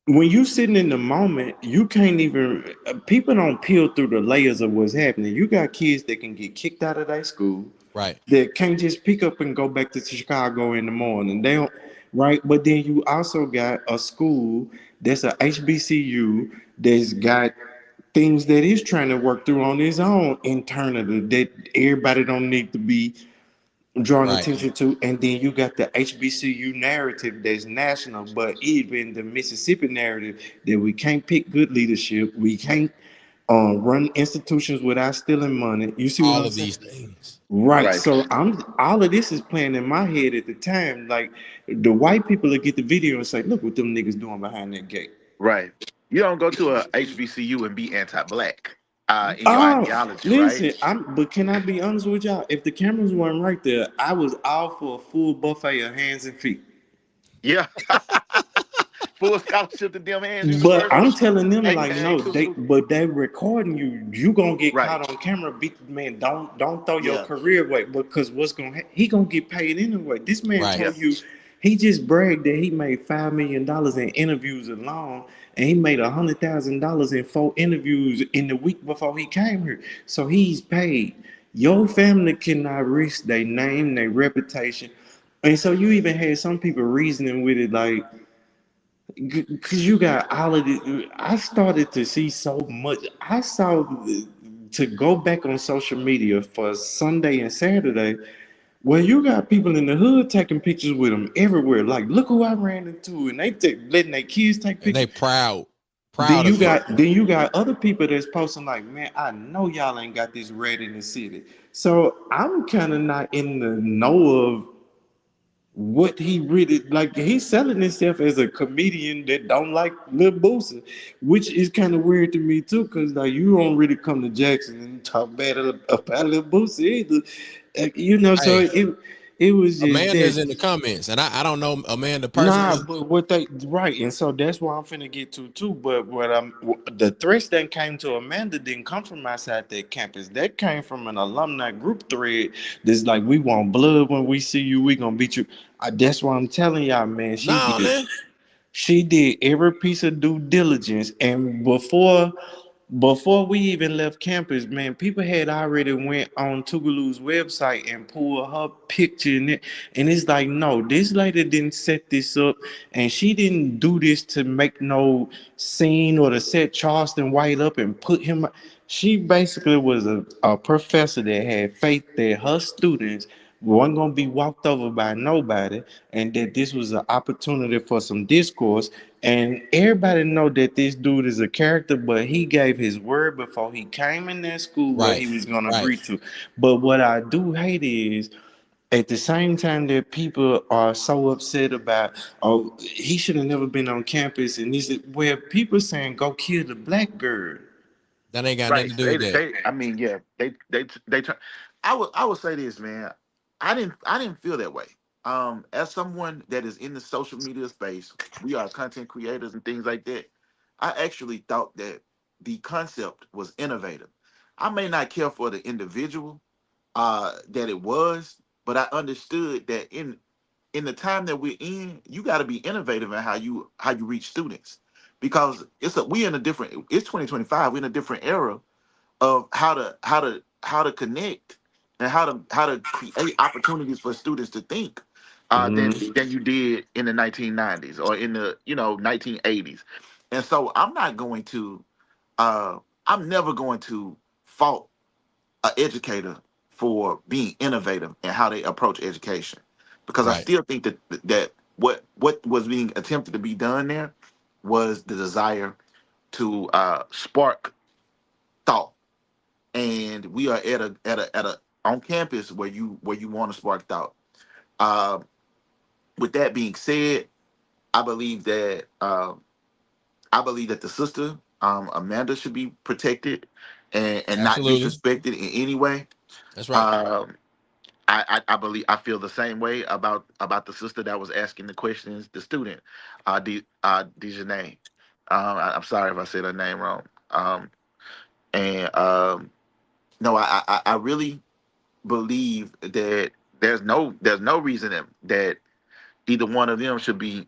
when you sitting in the moment, you can't even people don't peel through the layers of what's happening. You got kids that can get kicked out of their school Right. that can't just pick up and go back to Chicago in the morning. They don't, right? But then you also got a school that's a HBCU that's got things that is trying to work through on its own internally that everybody don't need to be drawing Right. attention to. And then you got the HBCU narrative that's national, but even the Mississippi narrative that we can't pick good leadership, we can't run institutions without stealing money. You see what All I'm of saying? these things. Right. right, So I'm all of this is playing in my head at the time. Like the white people that get the video and say, look what them niggas doing behind that gate. right. You don't go to a HBCU and be anti-black in your Oh, ideology, right? listen, but can I be honest with y'all? If the cameras weren't right there, I was all for a full buffet of hands and feet. Yeah. Full scholarship to them hands But I'm university, telling them like, aka no, Tougaloo. they recording you. You gonna get Right. caught on camera. Man, don't throw your Yeah. career away because he gonna get paid anyway. This man Right. Yeah. told you he just bragged that he made $5 million in interviews alone, and he made $100,000 in 4 interviews in the week before he came here. So he's paid. Your family cannot risk their name, their reputation, and so you even had some people reasoning with it like. Because you got all of it. I started to see so much. I saw to go back on social media for Sunday and Saturday, where you got people in the hood taking pictures with them everywhere. Like, look who I ran into, and they letting their kids take And they pictures. proud. Then Proud you of it. got then you got other people that's posting like, man, I know y'all ain't got this red in the city. So I'm kind of not in the know of what he really like. He's selling himself as a comedian that don't like Lil Boosie, which is kind of weird to me too, because like you don't really come to Jackson and talk bad about Lil Boosie either. So Hey, it was just Amanda's that. in the comments, and I don't know Amanda Nah, personally. but what they right, and so that's why I'm finna get to too. But the threats that came to Amanda didn't come from outside that campus. That came from an alumni group thread. That's like, we want blood when we see you. We gonna beat you. That's why I'm telling y'all, man. No, man. She did every piece of due diligence, and before Before we even left campus, man, people had already went on Tougaloo's website and pulled her picture in it. And it's like, no, this lady didn't set this up, and she didn't do this to make no scene or to set Charleston White up and put him. She basically was a professor that had faith that her students wasn't gonna be walked over by nobody, and that this was an opportunity for some discourse. And everybody know that this dude is a character, but he gave his word before he came in that school what Right. he was gonna Right. agree to. But what I do hate is at the same time that people are so upset about, oh, he should have never been on campus, and this is where people saying go kill the black girl. That ain't got nothing Right. to do with that. I mean, yeah, they turn. I would say this, man. I didn't feel that way. As someone that is in the social media space, we are content creators and things like that. I actually thought that the concept was innovative. I may not care for the individual that it was, but I understood that in the time that we're in, you got to be innovative in how you reach students, because we in a different, it's 2025, we're in a different era of how to connect and how to create opportunities for students to think than you did in the 1990s or in the 1980s. And so uh I'm never going to fault an educator for being innovative in how they approach education, because I Right. still think that what was being attempted to be done there was the desire to spark thought. And we are at a on campus where you want to spark thought. Um, with that being said, I believe that the sister, Amanda, should be protected and not Absolutely. disrespected in any way. That's right. Um, I feel the same way about the sister that was asking the questions, the student, Dejanay. I'm sorry if I said her name wrong. And no, I really believe that there's no reason that either one of them should be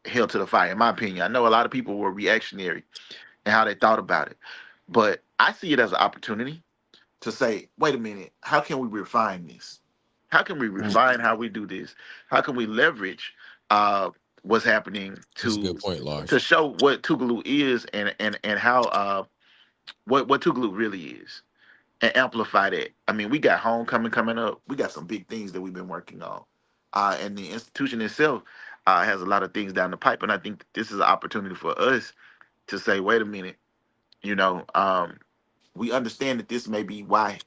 held to the fire. In my opinion, I know a lot of people were reactionary and how they thought about it, but I see it as an opportunity to say, wait a minute, how can we refine this? How can we refine how we do this? How can we leverage uh, what's happening That's a to good point, to Lars. show what Tougaloo is and how what Tougaloo really is, and amplify that. I mean, we got homecoming coming up. We got some big things that we've been working on, and the institution itself has a lot of things down the pipe. And I think this is an opportunity for us to say, wait a minute, you know, we understand that this may be why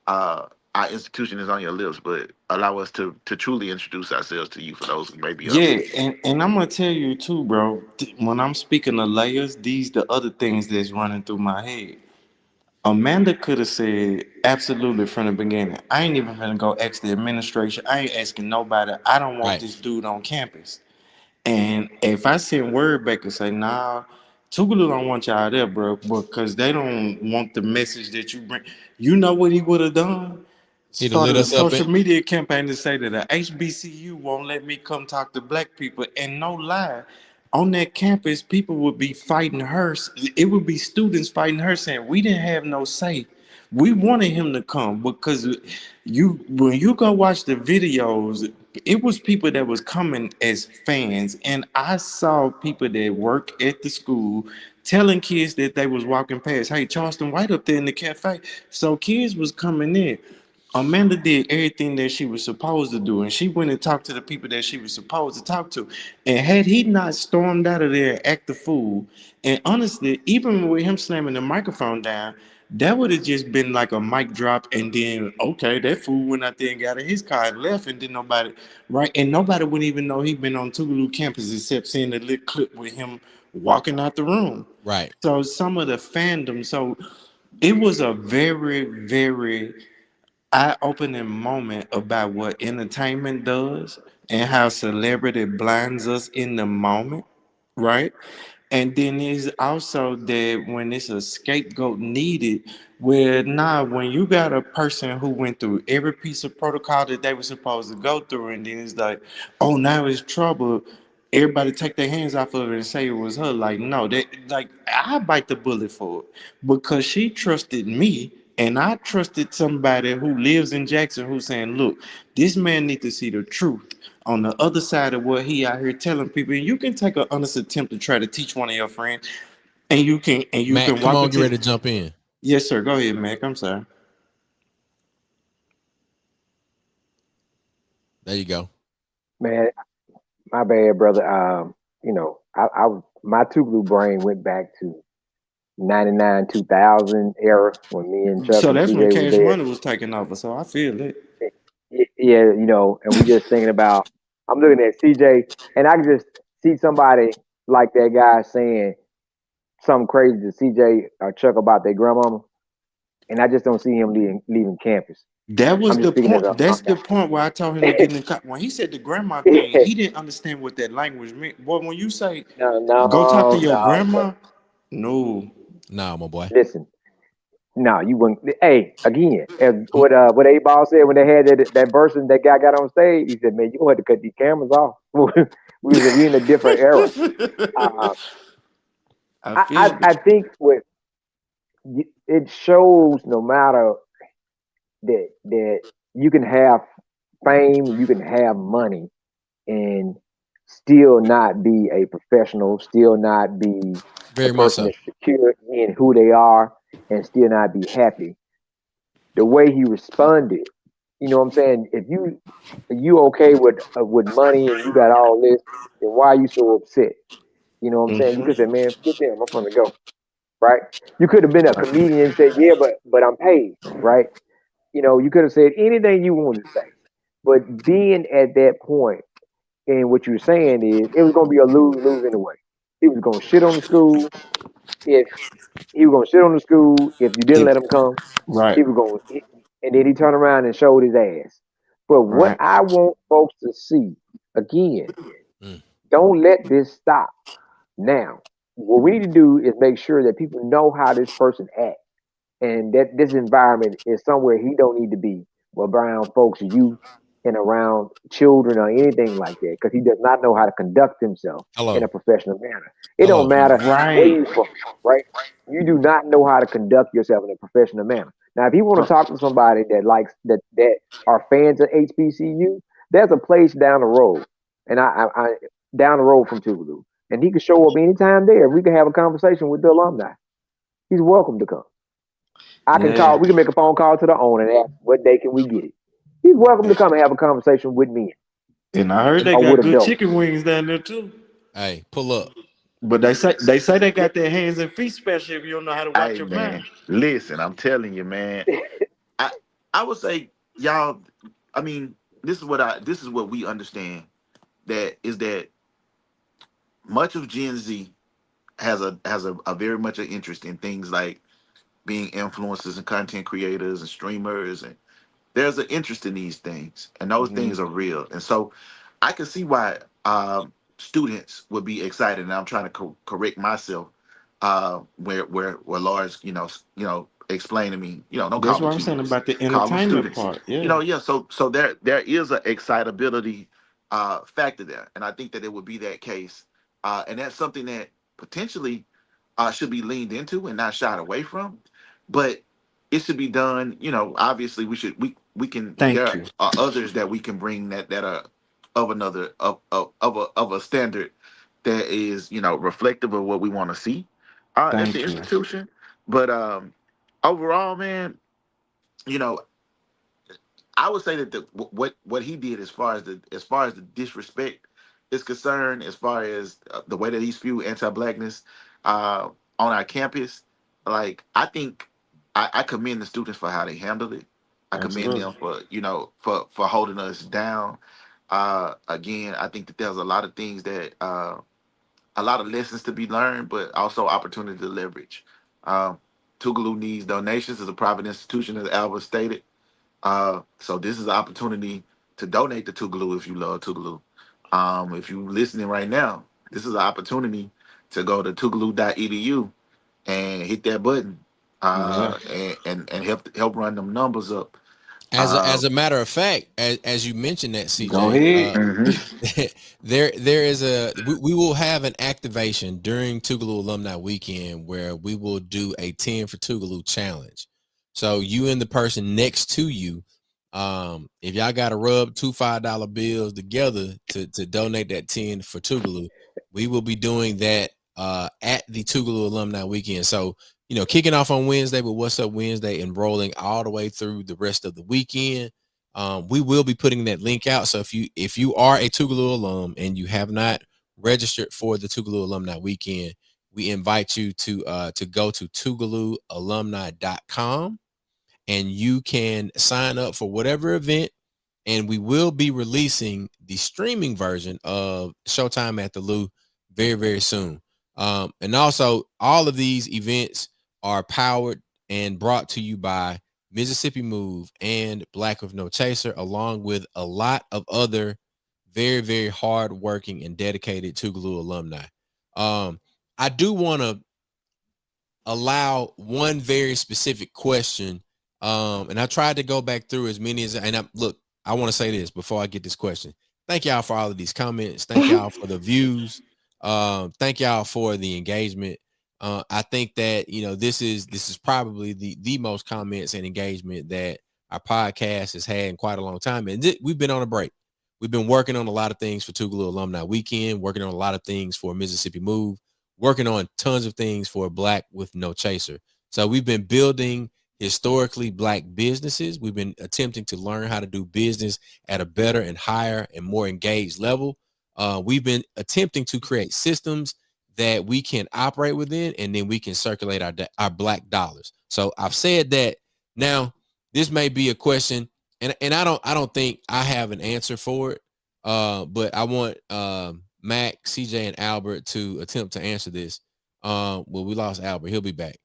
uh, our institution is on your lips, but allow us to truly introduce ourselves to you for those who may be Yeah, unfamiliar. and I'm gonna tell you too, bro. When I'm speaking of layers, these the other things that's running through my head. Amanda could have said absolutely from the beginning. I ain't even gonna go ask the administration. I ain't asking nobody. I don't want Right. this dude on campus. And if I send word back and say, nah, Tougaloo don't want y'all there, bro, because they don't want the message that you bring. You know what he would have done? He'd have lit Started a us up in. social media campaign to say that a HBCU won't let me come talk to black people. And no lie, on that campus, people would be fighting her. It would be students fighting her saying, we didn't have no say. We wanted him to come because when you go watch the videos, it was people that was coming as fans, and I saw people that work at the school telling kids that they was walking past, hey, Charleston White up there in the cafe. So kids was coming in. Amanda did everything that she was supposed to do, and she went and talked to the people that she was supposed to talk to. And had he not stormed out of there and act the fool, and honestly, even with him slamming the microphone down, that would have just been like a mic drop, and then okay, that fool went out there and got in his car and left, and then nobody, right? And nobody would even know he'd been on Tougaloo campus except seeing the little clip with him walking out the room. Right. So some of the fandom, so it was a very, very eye-opening moment about what entertainment does and how celebrity blinds us in the moment, right? And then there's also that when it's a scapegoat needed, where now when you got a person who went through every piece of protocol that they were supposed to go through, and then it's like, oh, now it's trouble. everybody take their hands off of it and say it was her. Like, no, that like I bite the bullet for it because she trusted me and I trusted somebody who lives in Jackson who's saying, look, this man needs to see the truth on the other side of what he out here telling people. And you can take an honest attempt to try to teach one of your friends and you Mac, can come walk on, get into ready to jump in. yes, sir. Go ahead, Mac. I'm sorry. There you go. Man, my bad, brother. I my Tougaloo brain went back to 99, 2000 era when me and Chuck So and that's when CJ was Cash there. Money was taking over. So I feel it. Yeah, and we just thinking about. I'm looking at CJ, and I can just see somebody like that guy saying something crazy to CJ or Chuck about their grandmama, and I just don't see him leaving campus. That was I'm the just speaking as point. a That's young the point where I told him to guy. get in the car. When he said the grandma thing, he didn't understand what that language meant. Boy, when you say No, go talk to no, your no. grandma, no. Nah, my boy. Listen, no, you wouldn't. Hey, again, what A Ball said when they had that verse and that guy got on stage, he said, "Man, you gonna have to cut these cameras off." We in a different era. Uh, I I, feel I it. I think what it shows, no matter that you can have fame, you can have money, and still not be a professional, still not be a Very much person so. that's secure in who they are, and still not be happy. The way he responded, you know what I'm saying? If you okay with money and you got all this, then why are you so upset? You know what I'm saying? You could say, man, forget them, I'm gonna go, right? You could have been a comedian and said, yeah, but I'm paid, right? You could have said anything you wanted to say. But being at that point, and what you're saying is it was gonna be a lose-lose anyway. He was gonna shit on the school if he was gonna shit on the school if you didn't If let him come. right, He was and then he turned around and showed his ass. But what right. I want folks to see again, Mm. don't let this stop. Now, what we need to do is make sure that people know how this person acts, and that this environment is somewhere he don't need to be, around folks, youth, and around children or anything like that, because he does not know how to conduct himself in a Hello. professional manner. It don't Hello. matter where Right. you from, right? You do not know how to conduct yourself in a professional manner. Now, if you want to talk to somebody that likes that are fans of HBCU, there's a place down the road, and I down the road from Tougaloo, and he can show up anytime there. We can have a conversation with the alumni. He's welcome to come. I can Yeah. call. We can make a phone call to the owner and ask what day can we get it. He's welcome to come and have a conversation with me And I heard And they or got with good adults. chicken wings down there too. hey, pull up. But they say they Yeah. got their hands and feet special if you don't know how to watch Hey your mouth. man, listen, I'm telling you, man. I I would say y'all. I mean, this is what we understand that is that much of Gen Z has a very much an interest in things like being influencers and content creators and streamers, and there's an interest in these things, and those Hmm. things are real. And so I can see why students would be excited. And I'm trying to correct myself where Lars, explain to me, don't call That's them what I'm saying teenagers, about the call them entertainment students. part. Yeah. Yeah. So there is a excitability factor there, and I think that it would be that case, and that's something that potentially should be leaned into and not shied away from. But it should be done. Obviously, we can. Thank There you. are others that we can bring that are of another of a standard that is reflective of what we want to see at the Thank you. institution. But overall, man, you know, I would say that what he did as far as the disrespect is concerned, as far as the way that he's spewed anti-blackness on our campus, like I think I commend the students for how they handled it. I commend Absolutely. them for for holding us down. Again, I think that there's a lot of things that a lot of lessons to be learned, but also opportunity to leverage. Um, Tougaloo needs donations as a private institution, as Albert stated. So this is an opportunity to donate to Tougaloo if you love Tougaloo. If you listening right now, this is an opportunity to go to tougaloo.edu and hit that button Yeah. and help run them numbers up. As a matter of fact, as you mentioned that, Go CJ, ahead. Mhm. there is we will have an activation during Tougaloo Alumni Weekend where we will do a 10 for Tougaloo challenge. So you and the person next to you, if y'all got to rub two $5 bills together to donate that 10 for Tougaloo, we will be doing that at the Tougaloo Alumni Weekend. So kicking off on Wednesday with What's Up Wednesday and rolling all the way through the rest of the weekend. We will be putting that link out. So if you are a Tougaloo alum and you have not registered for the Tougaloo Alumni Weekend, we invite you to go to tougalooalumni.com and you can sign up for whatever event, and we will be releasing the streaming version of Showtime at the Lou very, very soon. And also, all of these events are powered and brought to you by Mississippi Move and Black with No Chaser, along with a lot of other very, very hardworking and dedicated Tougaloo alumni. I do want to allow one very specific question. And I tried to go back through as many as, and look, I want to say this before I get this question. Thank y'all for all of these comments. Thank y'all for the views. Thank y'all for the engagement. I think that this is probably the most comments and engagement that our podcast has had in quite a long time. And we've been on a break. We've been working on a lot of things for Tougaloo Alumni Weekend, working on a lot of things for Mississippi Move, working on tons of things for Black with No Chaser. So we've been building historically Black businesses. We've been attempting to learn how to do business at a better and higher and more engaged level. We've been attempting to create systems that we can operate within, and then we can circulate our Black dollars. So I've said that. Now this may be a question, and I don't think I have an answer for it. But I want Mac, CJ, and Albert to attempt to answer this. Well, we lost Albert. He'll be back.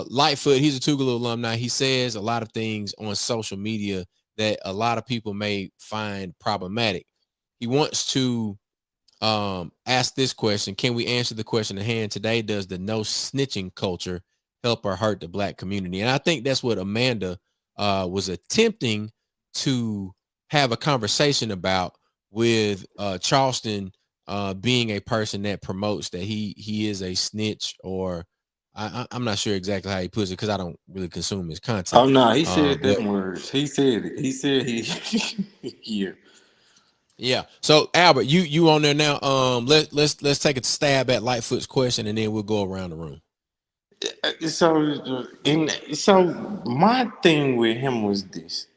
Lightfoot, he's a Tougaloo alumni. He says a lot of things on social media that a lot of people may find problematic. He wants to ask this question. Can we answer the question at hand today? Does the no snitching culture help or hurt the Black community? And I think that's what Amanda was attempting to have a conversation about with Charleston being a person that promotes that he is a snitch, or I'm not sure exactly how he puts it because I don't really consume his Oh content. no, he said But them words. He said it. He said he yeah. yeah, so Albert, you on there now? Let's take a stab at Lightfoot's question and then we'll go around the room. So my thing with him was this: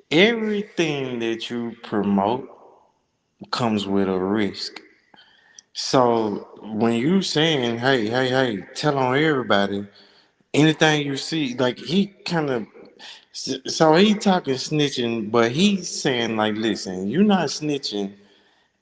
everything that you promote comes with a risk. So when you saying, hey, tell on everybody, anything you see, like he kind of, so he talking snitching, but he's saying like, listen, you're not snitching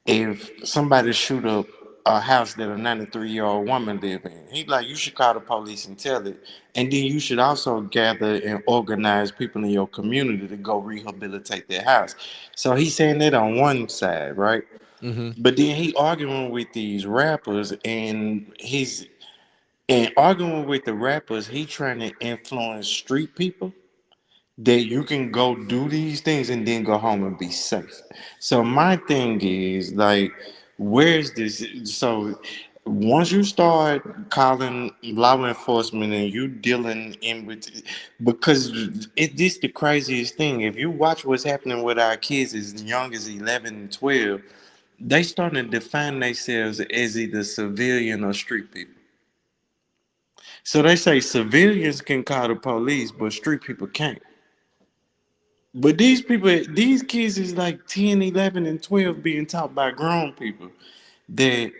if somebody shoot up a house that a 93-year-old woman live in. He like, you should call the police and tell it, and then you should also gather and organize people in your community to go rehabilitate their house. So he's saying that on one side, right? Mm-hmm. But then he arguing with these rappers, and arguing with the rappers, he trying to influence street people that you can go do these things and then go home and be safe. So my thing is like, where's this? So once you start calling law enforcement and you dealing in with, because this the craziest thing. If you watch what's happening with our kids as young as 11 and 12, they starting to define themselves as either civilian or street people. So they say civilians can call the police, but street people can't. But these people, these kids is like 10, 11, and 12 being taught by grown people that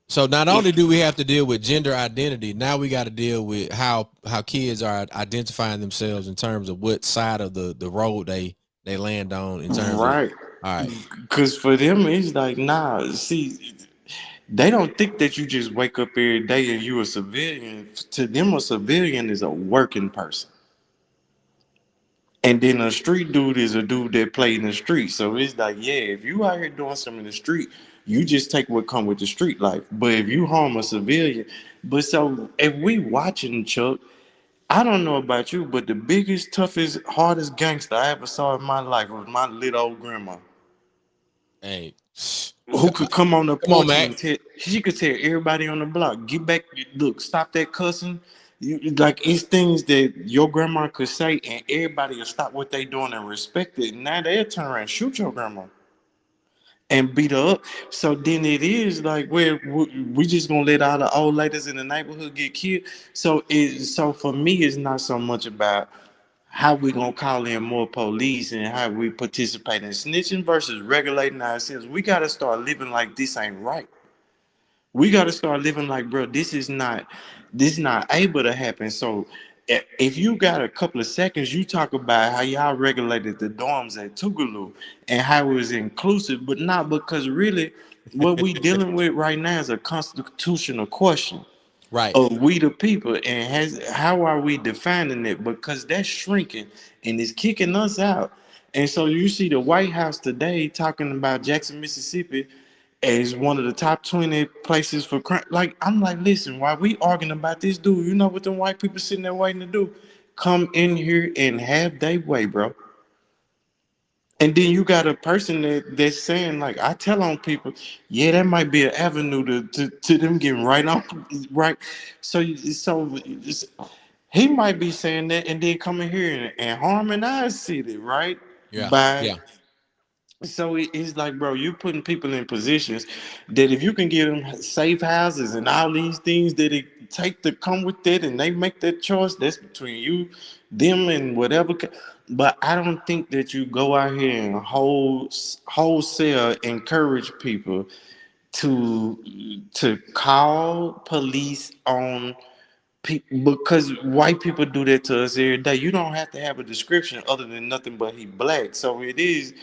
So not only if, do we have to deal with gender identity, now we got to deal with how kids are identifying themselves in terms of what side of the road they land on in terms of. right. All right. Because for them, it's like, nah, see, they don't think that you just wake up every day and you a civilian. To them, a civilian is a working person. And then a street dude is a dude that play in the street. So it's like, yeah, if you out here doing something in the street, you just take what come with the street life. But if you harm a civilian, but so if we watching Chuck, I don't know about you, but the biggest, toughest, hardest gangster I ever saw in my life was my little old grandma, Hey, who could come on the come on, porch Mac. and she could tell everybody on the block, get back, look, stop that cussing. Like it's things that your grandma could say, and everybody will stop what they doing and respect it. Now they'll turn around and shoot your grandma and beat her up. So then it is like where we just gonna let all the old ladies in the neighborhood get killed. So for me, it's not so much about how we gonna call in more police and how we participate in snitching versus regulating ourselves. We gotta start living like this ain't right. We gotta start living like, bro, this not able to happen. So if you got a couple of seconds, you talk about how y'all regulated the dorms at Tougaloo and how it was inclusive, but not because really what we dealing with right now is a constitutional question Right. of we the people, and how are we defining it, because that's shrinking and it's kicking us out. And so you see the White House today talking about Jackson, Mississippi as one of the top 20 places for crime. Like, I'm like, listen, while we arguing about this dude, you know what them white people sitting there waiting to do? Come in here and have their way, bro. And then you got a person that's saying, like, I tell on people, yeah, that might be an avenue to them getting right on, right. He might be saying that and then coming here and harming our city, right? Yeah. By Yeah. So it's like, bro, you putting people in positions that if you can give them safe houses and all these things that it take to come with it, and they make that choice, that's between you, them, and whatever. But I don't think that you go out here and wholesale encourage people to call police on people, because white people do that to us every day. You don't have to have a description other than nothing but he black. So it is,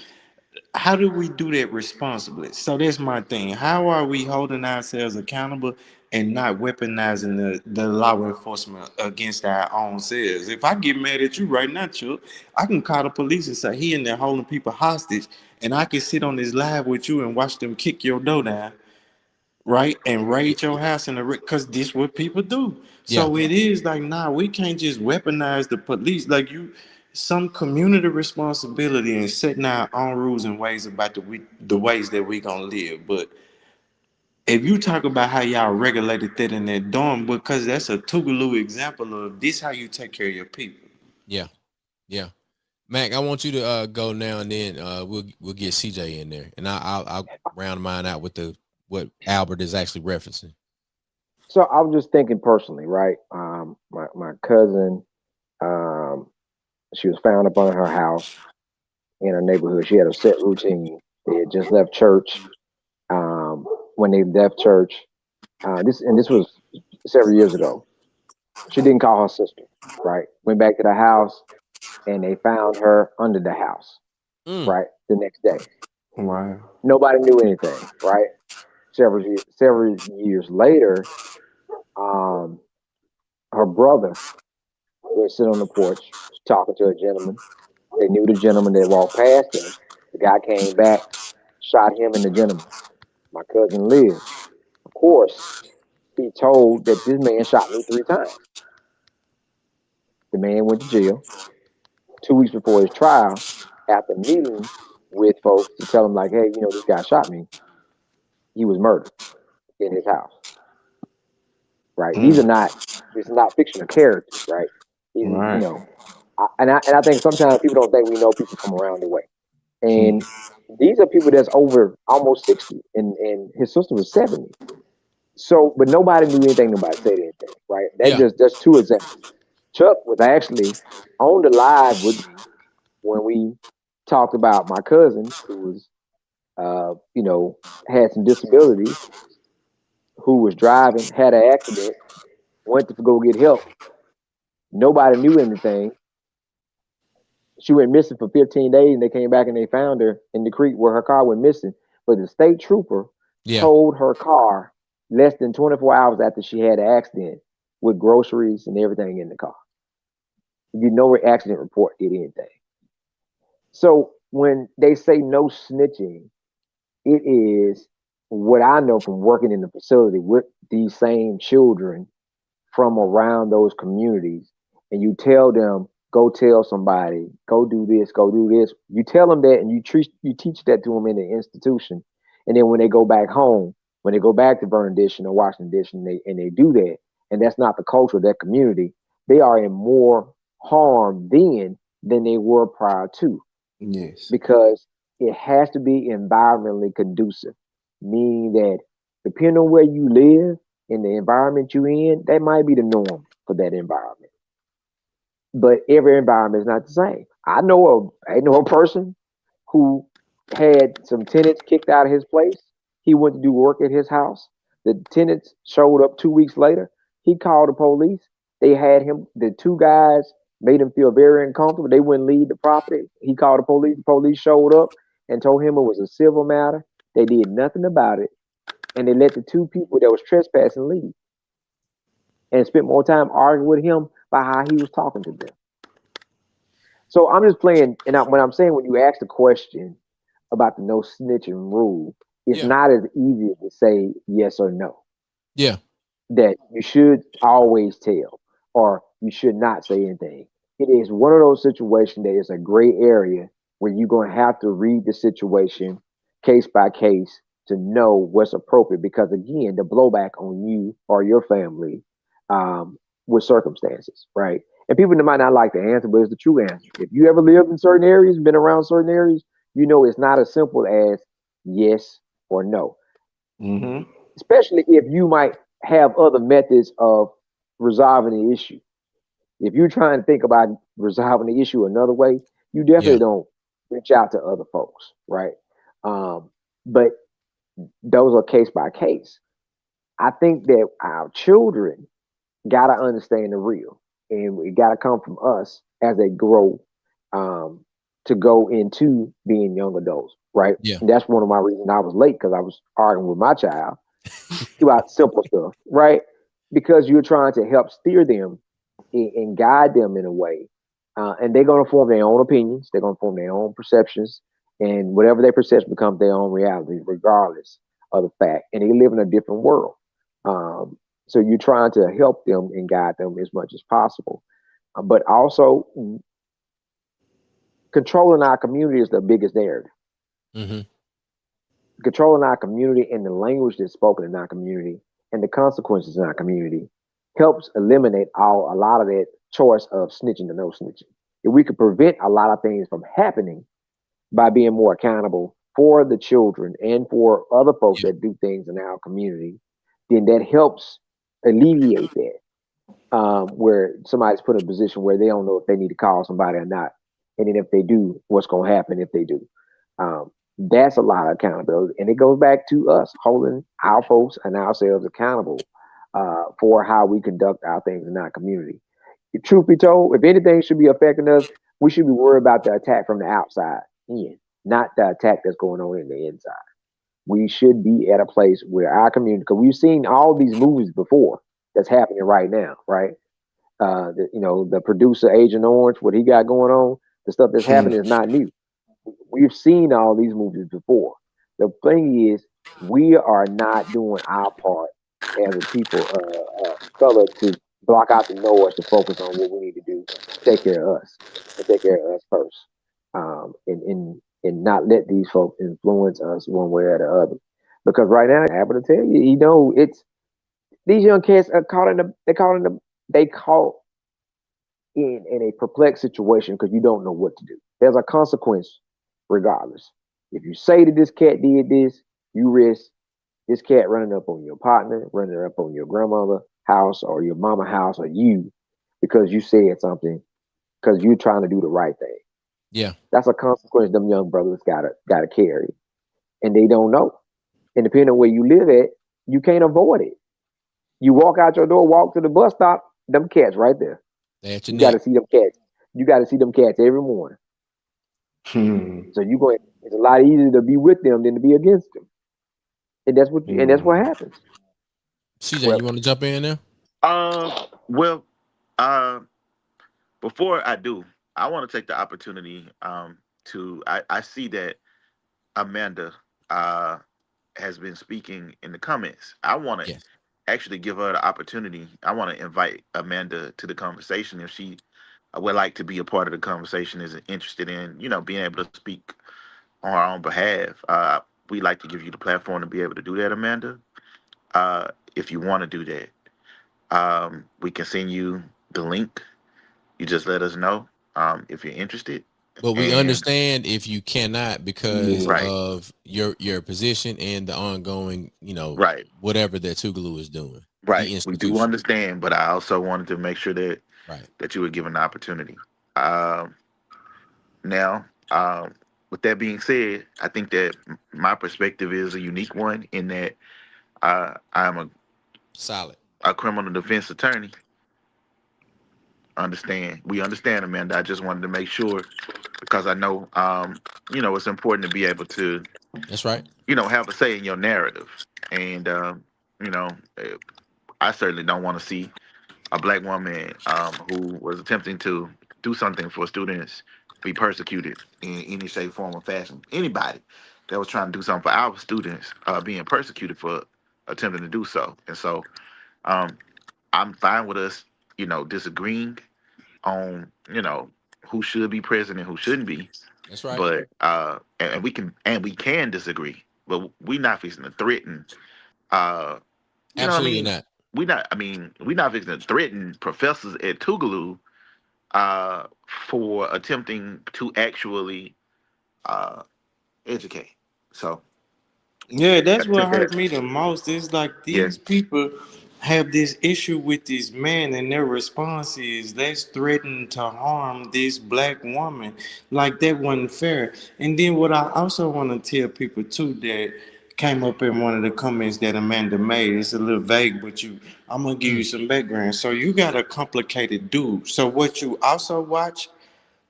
how do we do that responsibly? So that's my thing. How are we holding ourselves accountable and not weaponizing the law enforcement against our own selves? If I get mad at you right now, Chuck, I can call the police and say he in there holding people hostage, and I can sit on this live with you and watch them kick your door down, right, and Yeah. raid your house in the because this what people do. Yeah. So it is like, nah, we can't just weaponize the police. Like, you, some community responsibility and setting our own rules and ways about the ways that we gonna live. But if you talk about how y'all regulated that in that dorm, because that's a Tougaloo example of this how you take care of your people. Yeah. Yeah. Mac, I want you to go now, and then we'll get CJ in there, and I'll round mine out with the what Albert is actually referencing. So I was just thinking personally, right? My cousin, um, she was found up on her house in her neighborhood. She had a set routine. They had just left church. When they left church, this was several years ago. She didn't call her sister, right? Went back to the house and they found her under the house, Mm. right? The next day. Wow. Nobody knew anything, right? Several years later, um, her brother was sitting on the porch talking to a gentleman. They knew the gentleman that walked past them. The guy came back, shot him and the gentleman. My cousin lived. Of course, he told that this man shot me 3 times. The man went to jail 2 weeks before his trial. After meeting with folks to tell him, like, hey, this guy shot me, he was murdered in his house. Right? These are Mm, not. It's not fictional characters, right? These, right. and I think sometimes people don't think we know people from around the way. Mm, And these are people that's over almost 60, and his sister was 70. So, but nobody knew anything. Nobody said anything, right? Yeah. That's 2 examples. Chuck was actually on the live with me when we talked about my cousin who was, had some disabilities, who was driving, had an accident, went to go get help. Nobody knew anything. She went missing for 15 days, and they came back and they found her in the creek where her car went missing. But the state trooper Yeah. towed her car less than 24 hours after she had an accident with groceries and everything in the car. Did no accident report, did anything. So when they say no snitching, it is what I know from working in the facility with these same children from around those communities and you tell them, go tell somebody, go do this, go do this. You tell them that, and you teach that to them in the institution, and then when they go back home, when they go back to Vernon Addition or Washington Addition, they do that, and that's not the culture of that community. They are in more harm then than they were prior to, Yes. because it has to be environmentally conducive, meaning that depending on where you live in the environment you're in, that might be the norm for that environment. But every environment is not the same. I know a person who had some tenants kicked out of his place. He went to do work at his house. The tenants showed up 2 weeks later. He called the police. They had him. The two guys made him feel very uncomfortable. They wouldn't leave the property. He called the police. The police showed up and told him it was a civil matter. They did nothing about it, and they let the two people that was trespassing leave, and spent more time arguing with him by how he was talking to them. So I'm just playing, and when I'm saying, when you ask the question about the no snitching rule, it's Yeah. not as easy to say yes or no. Yeah. That you should always tell, or you should not say anything. It is one of those situations that is a gray area where you're going to have to read the situation case by case to know what's appropriate. Because again, the blowback on you or your family, with circumstances, right? And people might not like the answer, but it's the true answer. If you ever lived in certain areas, been around certain areas, you know it's not as simple as yes or no. Mm-hmm. Especially if you might have other methods of resolving the issue. If you're trying to think about resolving the issue another way, you Yeah. definitely don't reach out to other folks, right? But those are case by case. I think that our children gotta understand the real, and it gotta come from us as they grow, um, to go into being young adults, right? Yeah. And that's one of my reasons I was late, because I was arguing with my child about simple stuff, right? Because you're trying to help steer them and guide them in a way, and they're going to form their own opinions. They're going to form their own perceptions, and whatever their perception becomes their own reality, regardless of the fact. And they live in a different world. Um, so you're trying to help them and guide them as much as possible, but also controlling our community is the biggest narrative. Mm-hmm. Controlling our community and the language that's spoken in our community and the consequences in our community helps eliminate a lot of that choice of snitching to no snitching. If we could prevent a lot of things from happening by being more accountable for the children and for other folks Yeah. that do things in our community, then that helps alleviate that. Where somebody's put in a position where they don't know if they need to call somebody or not, and then if they do, what's going to happen if they do. That's a lot of accountability, and it goes back to us holding our folks and ourselves accountable, for how we conduct our things in our community. Truth be told, if anything should be affecting us, we should be worried about the attack from the outside in, not the attack that's going on in the inside. We should be at a place where our community, because we've seen all these movies before that's happening right now, right? The producer Agent Orange, what he got going on, the stuff that's happening is not new. We've seen all these movies before. The thing is, we are not doing our part as a people, color, to block out the noise to focus on what we need to do to take care of us and take care of us first, and not let these folks influence us one way or the other. Because right now, I happen to tell you, it's these young kids are caught in the they caught in a perplexed situation because you don't know what to do. There's a consequence regardless. If you say that this cat did this, you risk this cat running up on your partner, running up on your grandmother house or your mama house or you, because you said something, because you're trying to do the right thing. Yeah. That's a consequence them young brothers gotta carry, and they don't know. And depending on where you live at, you can't avoid it. You walk out your door, walk to the bus stop, them cats right there. They at your You got neck. to see them cats. You got to see them cats every morning. Hmm. So you going. It's a lot easier to be with them than to be against them, and that's what Hmm. happens. CJ, Well, you want to jump in there? Well, uh, before I do, I want to take the opportunity to I see that Amanda uh has been speaking in the comments. I want to Yes. actually give her the opportunity. I want to invite Amanda to the conversation if she would like to be a part of the conversation, is interested in, being able to speak on our own behalf. We like to give you the platform to be able to do that, Amanda. If you want to do that, we can send you the link. You just let us know if you're interested. But we And understand if you cannot because Yeah. right, of your position and the ongoing, right, whatever that Tougaloo is doing, right. the We do institution. understand, but I also wanted to make sure that Right. you were given the opportunity. Um, Now, with that being said, I think that my perspective is a unique one in that I'm Solid. a criminal defense attorney. We understand, Amanda. I just wanted to make sure because I know, it's important to be able to, That's right. have a say in your narrative. And, you know, eh, I certainly don't want to see a black woman who was attempting to do something for students be persecuted in any shape, form, or fashion. Anybody that was trying to do something for our students being persecuted for attempting to do so. And so um, I'm fine with us, disagreeing on, who should be present and who shouldn't be. That's right. But and we can disagree, but we not fixing to threaten. Uh, you know what I Absolutely mean? not. We not fixing to threaten professors at Tougaloo for attempting to actually uh, educate. So Yeah, I that's what think hurt that, me the most. It's like yeah, these people have this issue with this man, and their response is let's threaten to harm this black woman. Like that wasn't fair. And then what I also want to tell people too that came up in one of the comments that Amanda made. It's a little vague, but I'm gonna give you Mm, some background. So you got a complicated dude. So what you also watch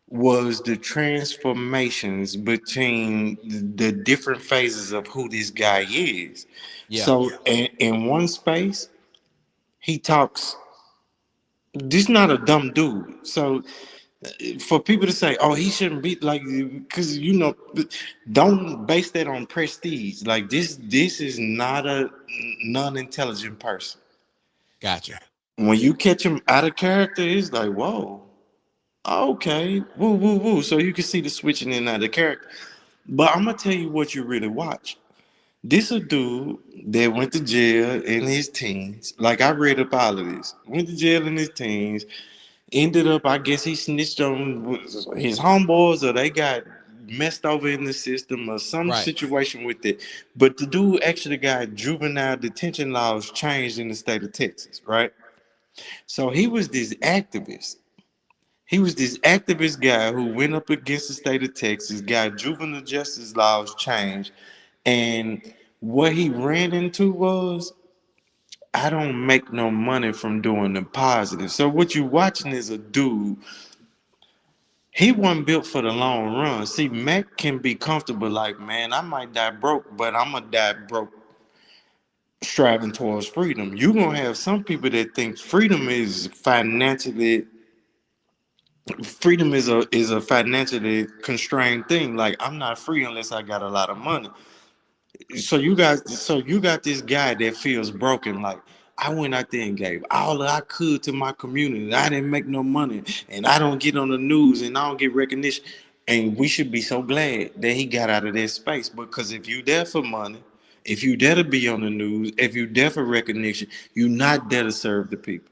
was the transformations between the different phases of who this guy is. yeah. So in one space, he talks. This not a dumb dude. So for people to say, "Oh, he shouldn't be like," because don't base that on prestige. Like this is not a non-intelligent person. Gotcha. When you catch him out of character, it's like, "Whoa, okay, woo, woo, woo." So you can see the switching in and out of character. But I'm gonna tell you what you really watch. This a dude that went to jail in his teens. Like I read up all of this. Went to jail in his teens. Ended up, I guess he snitched on his homeboys, or they got messed over in the system, or some Right. situation with it. But the dude actually got juvenile detention laws changed in the state of Texas, right? So he was this activist. He was this activist guy who went up against the state of Texas, got juvenile justice laws changed, and what he ran into was, I don't make no money from doing the positive. So what you watching is a dude. He wasn't built for the long run. See, Mac can be comfortable, like, man, I might die broke, but I'm gonna die broke striving towards freedom. You're gonna have some people that think freedom is a financially constrained thing. Like I'm not free unless I got a lot of money. So you got this guy that feels broken. Like I went out there and gave all that I could to my community. I didn't make no money, and I don't get on the news, and I don't get recognition. And we should be so glad that he got out of that space, because if you there for money, if you there to be on the news, if you there for recognition, you not there to serve the people.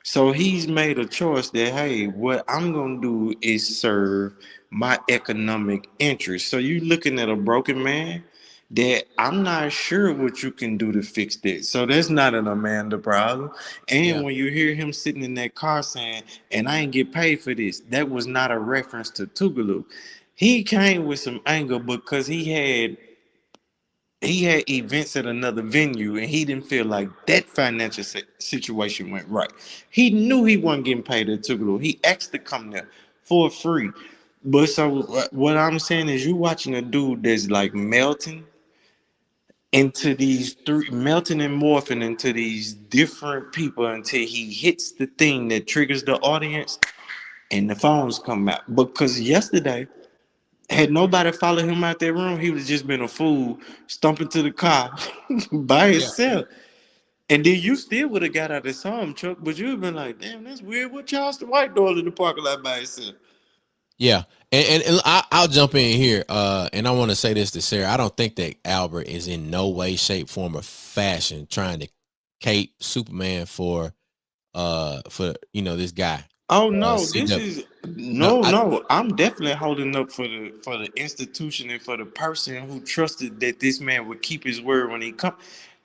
So he's made a choice that, hey, what I'm gonna do is serve my economic interests. So you looking at a broken man that I'm not sure what you can do to fix that. So that's not an Amanda problem. And Yeah. when you hear him sitting in that car saying, and I ain't get paid for this, that was not a reference to Tougaloo. He came with some anger because he had events at another venue, and he didn't feel like that financial situation went right. He knew he wasn't getting paid at Tougaloo. He asked to come there for free. But so what I'm saying is, you watching a dude that's like melting and morphing into these different people until he hits the thing that triggers the audience, and the phones come out. Because yesterday, had nobody followed him out that room, he would have just been a fool stumping to the car by Yeah. himself. And then you still would have got out of some truck, but you'd have been like, damn, that's weird. What Charleston White doing in the parking lot by himself? Yeah, and I'll jump in here. And I want to say this to Sarah. I don't think that Albert is in no way, shape, form, or fashion trying to cape Superman for this guy. Oh no, this CW. is No, no. I'm definitely holding up for the institution and for the person who trusted that this man would keep his word when he come.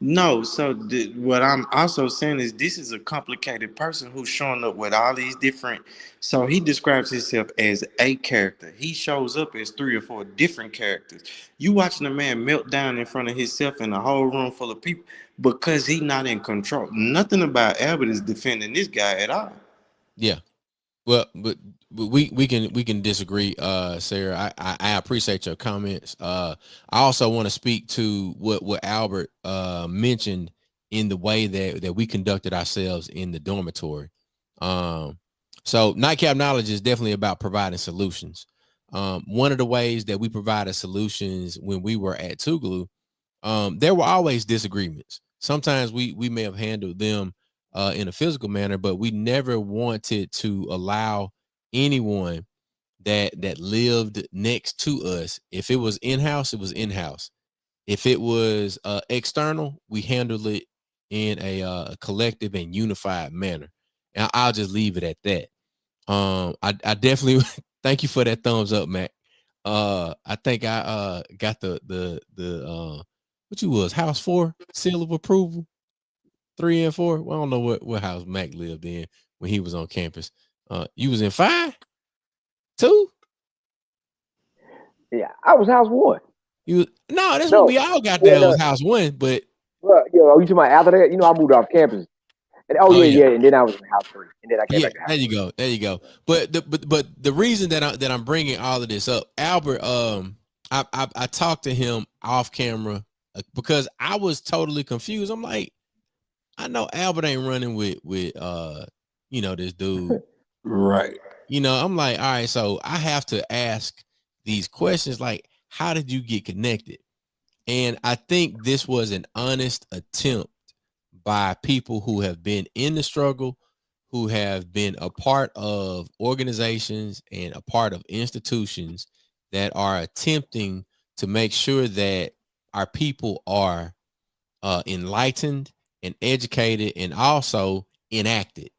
No, so what I'm also saying is this is a complicated person who's showing up with all these different. So he describes himself as a character. He shows up as three or four different characters. You watching a man melt down in front of himself in a whole room full of people because he not in control. Nothing about Albert is defending this guy at all. yeah. Well, but we can disagree, Sarah. I appreciate your comments. I also want to speak to what Albert mentioned in the way that we conducted ourselves in the dormitory. So Nightcap Knowledge is definitely about providing solutions. One of the ways that we provided solutions when we were at Tougaloo, there were always disagreements. Sometimes we may have handled them in a physical manner, but we never wanted to allow anyone that lived next to us. If it was in-house, it was in-house. If it was external, we handled it in a collective and unified manner. And I'll just leave it at that. I definitely thank you for that thumbs up, Mac. I think I got the what you was house 4 seal of approval. 3 and 4. Well, I don't know what house Mac lived in when he was on campus. You was in 5, 2. Yeah, I was house 1. No, that's what No, we all got yeah, there no, was house 1. But well, you talking about after that? I moved off campus, and oh yeah, and then I was in house 3, and then I came yeah. back to There house you 3. go. There you go. But the reason that I'm bringing all of this up, Albert, I talked to him off camera because I was totally confused. I'm like, I know Albert ain't running with this dude. Right. I'm like, all right, so I have to ask these questions like, how did you get connected? And I think this was an honest attempt by people who have been in the struggle, who have been a part of organizations and a part of institutions that are attempting to make sure that our people are enlightened and educated and also enacted.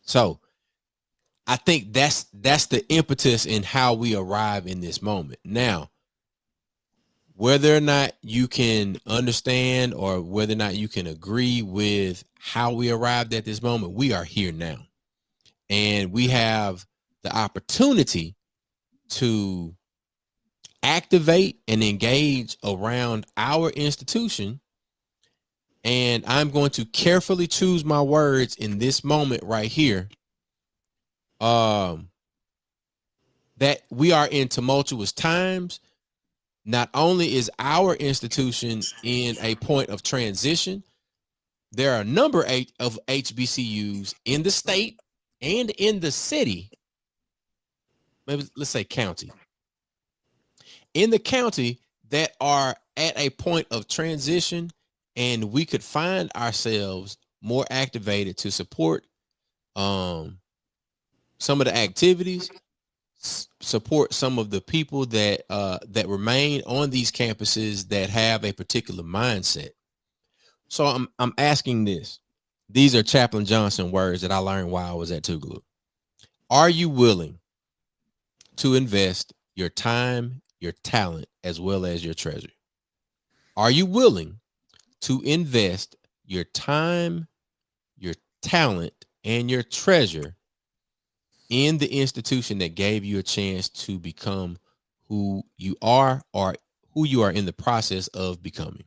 So I think that's the impetus in how we arrive in this moment. Now, whether or not you can understand or whether or not you can agree with how we arrived at this moment, we are here now. And we have the opportunity to activate and engage around our institution. And I'm going to carefully choose my words in this moment right here. That we are in tumultuous times. Not only is our institution in a point of transition, there are a number of HBCUs in the state and in the city, maybe let's say county, in the county that are at a point of transition, and we could find ourselves more activated to support some of the activities, support some of the people that remain on these campuses that have a particular mindset. So I'm asking this. These are Chaplain Johnson words that I learned while I was at Tougaloo. Are you willing to invest your time, your talent, as well as your treasure? Are you willing to invest your time, your talent, and your treasure in the institution that gave you a chance to become who you are or who you are in the process of becoming?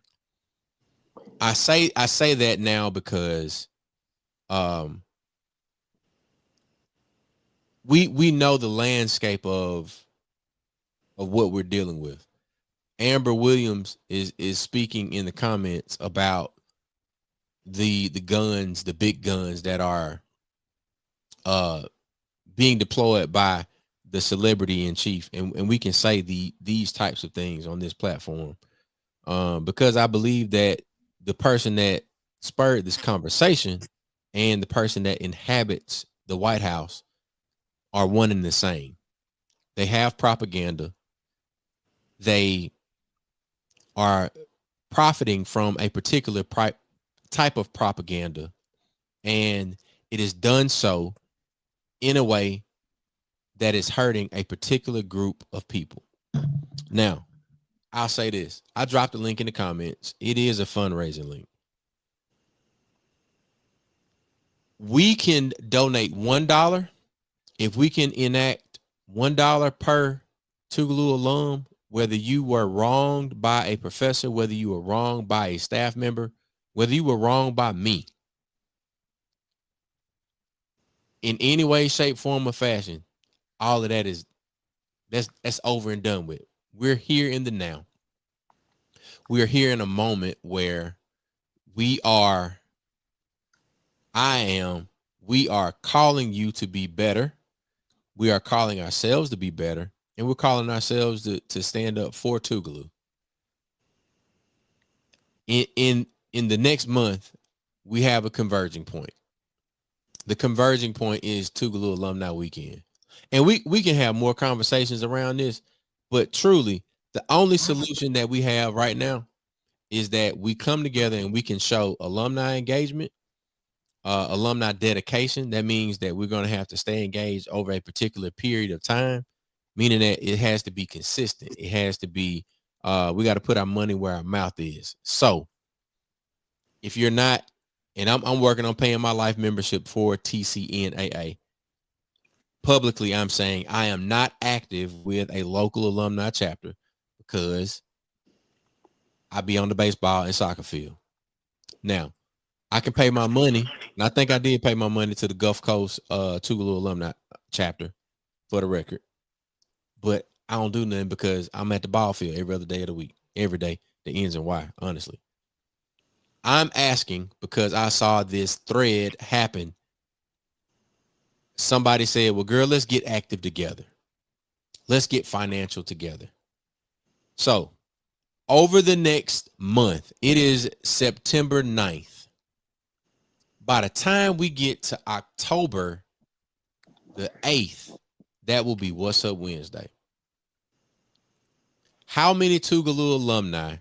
I say that now because we know the landscape of what we're dealing with. Amber Williams is speaking in the comments about the guns, the big guns that are being deployed by the celebrity in chief, and we can say these types of things on this platform because I believe that the person that spurred this conversation and the person that inhabits the White House are one and the same. They have propaganda. They are profiting from a particular type of propaganda, and it is done so in a way that is hurting a particular group of people. Now, I'll say this. I dropped a link in the comments. It is a fundraising link. We can donate $1. If we can enact $1 per Tougaloo alum, whether you were wronged by a professor, whether you were wronged by a staff member, whether you were wronged by me, in any way, shape, form, or fashion, all of that is that's over and done with. We're here in the now. We're here in a moment where we are calling you to be better. We are calling ourselves to be better, and we're calling ourselves to stand up for Tougaloo. In the next month, we have a converging point. The converging point is Tougaloo Alumni Weekend. And we can have more conversations around this, but truly, the only solution that we have right now is that we come together and we can show alumni engagement, alumni dedication. That means that we're going to have to stay engaged over a particular period of time, meaning that it has to be consistent. It has to be, we got to put our money where our mouth is. So if you're not, and I'm working on paying my life membership for TCNAA. Publicly, I'm saying I am not active with a local alumni chapter because I be on the baseball and soccer field. Now, I can pay my money, and I think I did pay my money to the Gulf Coast Tougaloo alumni chapter for the record. But I don't do nothing because I'm at the ball field every other day of the week, every day, the ends and why, honestly. I'm asking because I saw this thread happen. Somebody said, well, girl, let's get active together. Let's get financial together. So over the next month, it is September 9th. By the time we get to October the 8th, that will be What's Up Wednesday. How many Tougaloo alumni?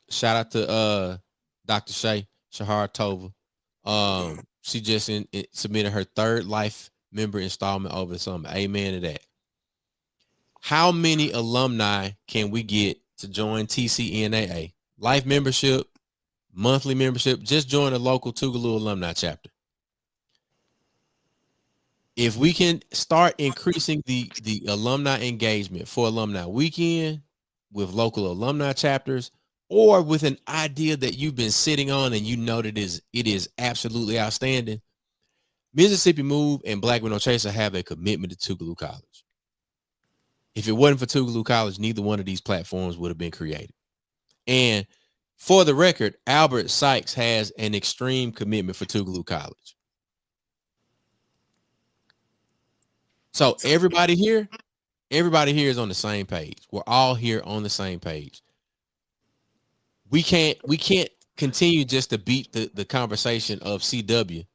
Shout out to Dr. Shahar Tova. She just submitted her third life member installment over the summer. Amen to that. How many alumni can we get to join TCNAA? Life membership, monthly membership, just join a local Tougaloo alumni chapter. If we can start increasing the alumni engagement for alumni weekend with local alumni chapters, or with an idea that you've been sitting on and you know that it is absolutely outstanding, Mississippi Move and Black Men No Chaser have a commitment to Tougaloo College. If it wasn't for Tougaloo College, neither one of these platforms would have been created. And for the record, Albert Sykes has an extreme commitment for Tougaloo College. So everybody here is on the same page. We're all here on the same page. We can't continue just to beat the conversation of CW.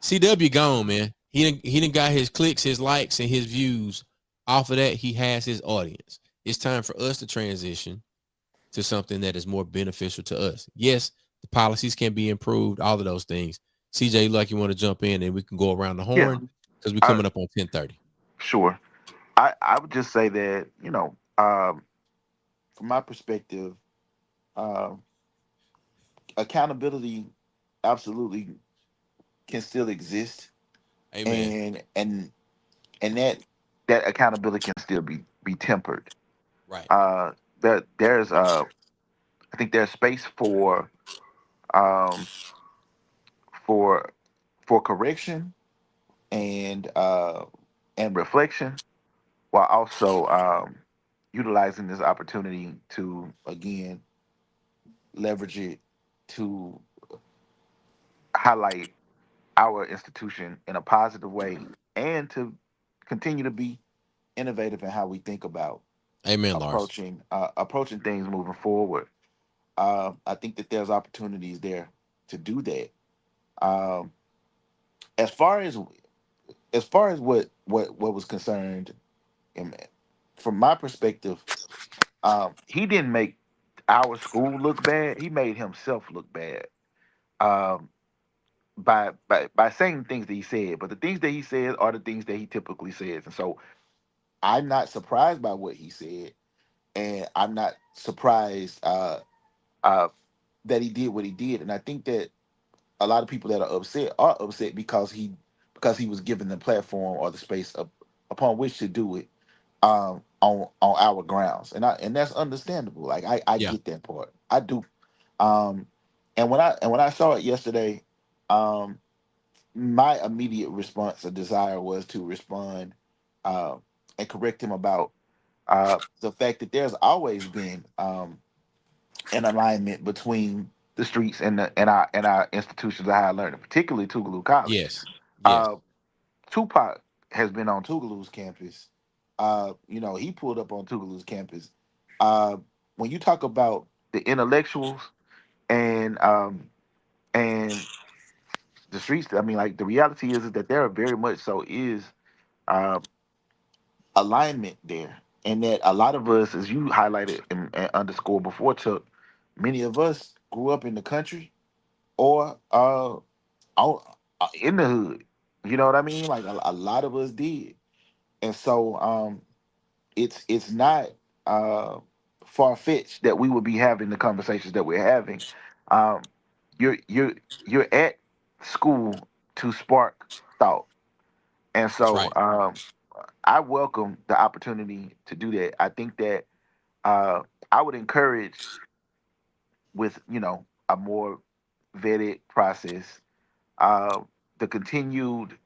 CW gone, man. He didn't got his clicks, his likes, and his views. Off of that, he has his audience. It's time for us to transition to something that is more beneficial to us. Yes, the policies can be improved, all of those things. CJ, like you want to jump in and we can go around the horn because we're coming up on 10:30. Sure. I would just say that, from my perspective, um, accountability absolutely can still exist. Amen. And that accountability can still be tempered. Right. There's I think there's space um for correction and reflection, while also utilizing this opportunity to again leverage it to highlight our institution in a positive way and to continue to be innovative in how we think about Amen, Lars. approaching things moving forward. I think that there's opportunities there to do that. Um, as far as what was concerned, and from my perspective, he didn't make our school look bad. He made himself look bad. Um, by saying things that he said, but the things that he says are the things that he typically says, and so I'm not surprised by what he said, and I'm not surprised uh, that he did what he did, and I think that a lot of people that are upset because he was given the platform or the space upon which to do it on our grounds, and that's understandable. Like I Yeah. get that part, I do. Um, and when I saw it yesterday, um, my immediate response or desire was to respond uh, and correct him about the fact that there's always been an alignment between the streets and our institutions of higher learning, particularly Tougaloo College. Yes. Yes. Uh, Tupac has been on Tougaloo's campus. He pulled up on Tougaloo's campus. Uh, when you talk about the intellectuals and and the streets, I mean, like the reality is that there very much so is uh, alignment there, and that a lot of us, as you highlighted and underscored before, Chuck, many of us grew up in the country or in the hood. You know what I mean? Like a lot of us did, and so it's not uh, far fetched that we would be having the conversations that we're having. Um, you're at school to spark thought, and That's so right. I welcome the opportunity to do that. I think that uh, I would encourage with a more vetted process, uh, the continued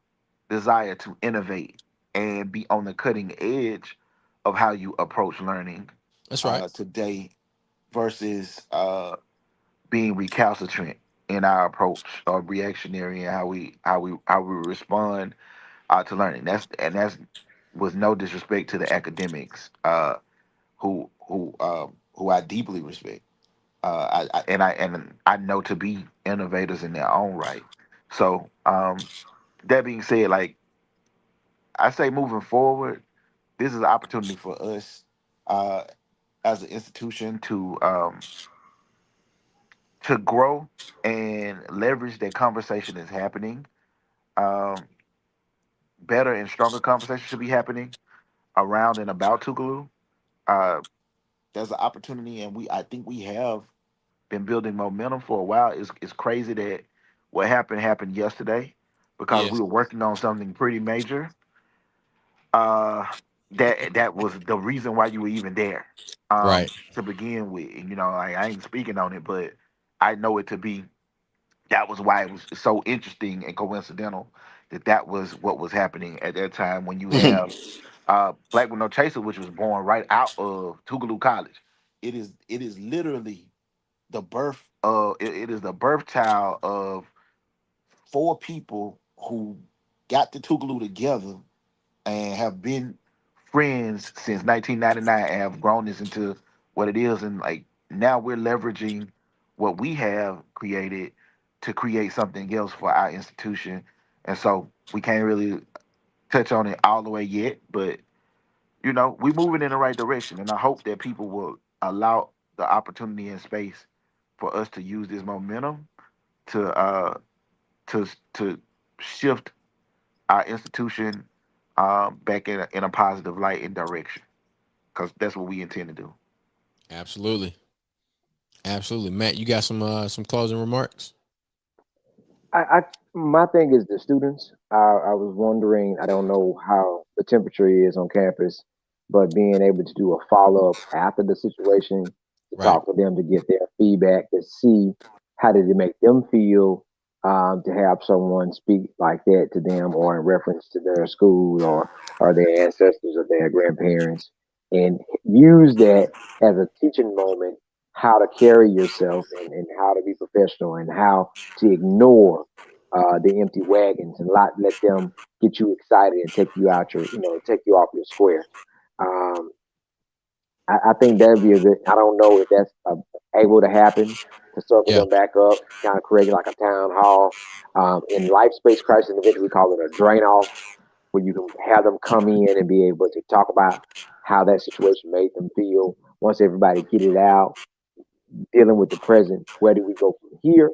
desire to innovate and be on the cutting edge of how you approach learning That's right. today versus being recalcitrant in our approach or reactionary in how we respond to learning. That's with no disrespect to the academics who I deeply respect. I know to be innovators in their own right. So that being said, like I say, moving forward, this is an opportunity for us uh, as an institution to grow and leverage that conversation is happening. Um, Better and stronger conversation should be happening around and about Tougaloo. Uh, there's an opportunity, and I think we have been building momentum for a while. It's crazy that what happened yesterday because we Yes. were working on something pretty major. Uh, that was the reason why you were even there, Right. to begin with. And, like, I ain't speaking on it, but I know it to be that was why it was so interesting and coincidental that was what was happening at that time when you have Black with No Chaser, which was born right out of Tougaloo College. It is literally it is the birth child of four people who got to Tougaloo together and have been friends since 1999 and have grown this into what it is. And like now we're leveraging what we have created to create something else for our institution. And so we can't really touch on it all the way yet, but we're moving in the right direction. And I hope that people will allow the opportunity and space for us to use this momentum to to shift our institution back in a positive light and direction, because that's what we intend to do. Absolutely. Absolutely. Matt, you got some closing remarks? I my thing is the students. I was wondering. I don't know how the temperature is on campus, but being able to do a follow up after the situation to Right. talk to them to get their feedback to see how did it make them feel, to have someone speak like that to them or in reference to their school or their ancestors or their grandparents, and use that as a teaching moment, how to carry yourself and how to be professional and how to ignore the empty wagons and let them get you excited and take you out take you off your square. Um, I think that'd be a good. I don't know if that's able to happen, to circle Yeah. them back up, kind of create like a town hall. In life space crisis intervention, we call it a drain off, where you can have them come in and be able to talk about how that situation made them feel. Once everybody get it out, dealing with the present, where do we go from here?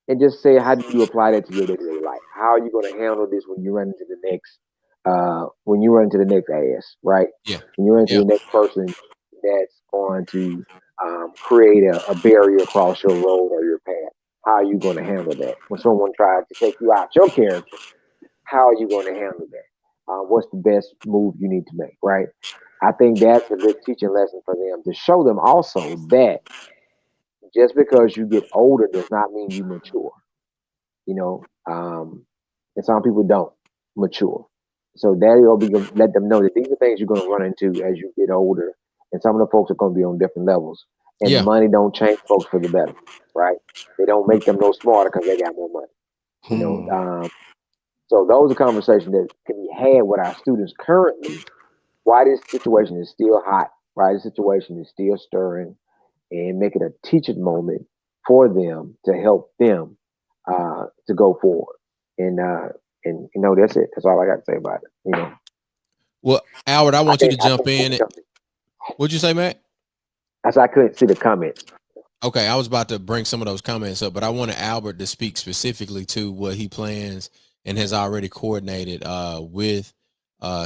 And just say, how do you apply that to your day-to-day life? How are you going to handle this when you run into the next ass, right? Yeah. When you run into Yeah. the next person that's going to create a barrier across your road or your path, how are you going to handle that? When someone tries to take you out your character, how are you going to handle that? What's the best move you need to make, right? I think that's a good teaching lesson for them, to show them also that just because you get older does not mean you mature, you know. And some people don't mature. So that'll be, let them know that these are things you're going to run into as you get older, and some of the folks are going to be on different levels. And Yeah. money don't change folks for the better, right? They don't make them no smarter because they got more money, you know. Hmm. So those are conversations that can be had with our students currently. Why this situation is still hot, why this situation is still stirring, and make it a teaching moment for them to help them to go forward. And you know, that's it. That's all I got to say about it. You know, Well, Albert, I want you to I jump couldn't see in. the comments. What'd you say, Matt? I couldn't see the comments. Okay, I was about to bring some of those comments up, but I wanted Albert to speak specifically to what he plans and has already coordinated with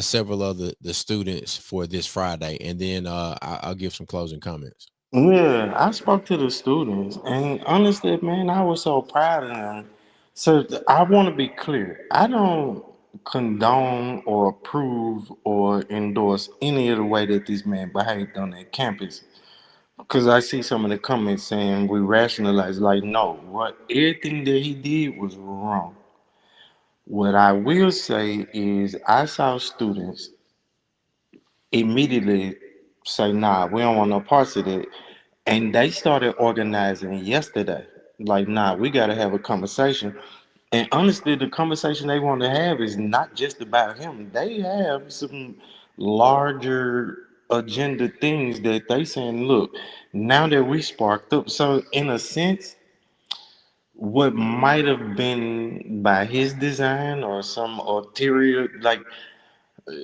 several of the students for this Friday, and then I'll give some closing comments. Yeah, I spoke to the students, and honestly, man, I was so proud of them. So I want to be clear. I don't condone or approve or endorse any of the way that this man behaved on that campus. Because I see some of the comments saying we rationalize, like, no, what everything that he did was wrong. What I will say is, I saw students immediately say, nah, we don't want no parts of it. And they started organizing yesterday. Like, nah, we got to have a conversation. And honestly, the conversation they want to have is not just about him. They have some larger agenda things that they saying, look, now that we sparked up. So in a sense, what might have been by his design or some ulterior, like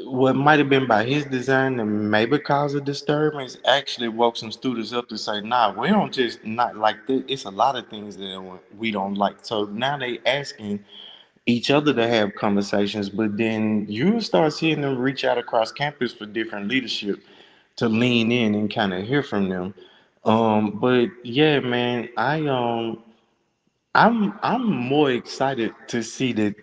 what might have been by his design and maybe cause a disturbance, actually woke some students up to say, nah, we don't just not like this. It's a lot of things that we don't like. So now they asking each other to have conversations, but then you start seeing them reach out across campus for different leadership to lean in and kind of hear from them. But yeah, man, I'm more excited to see that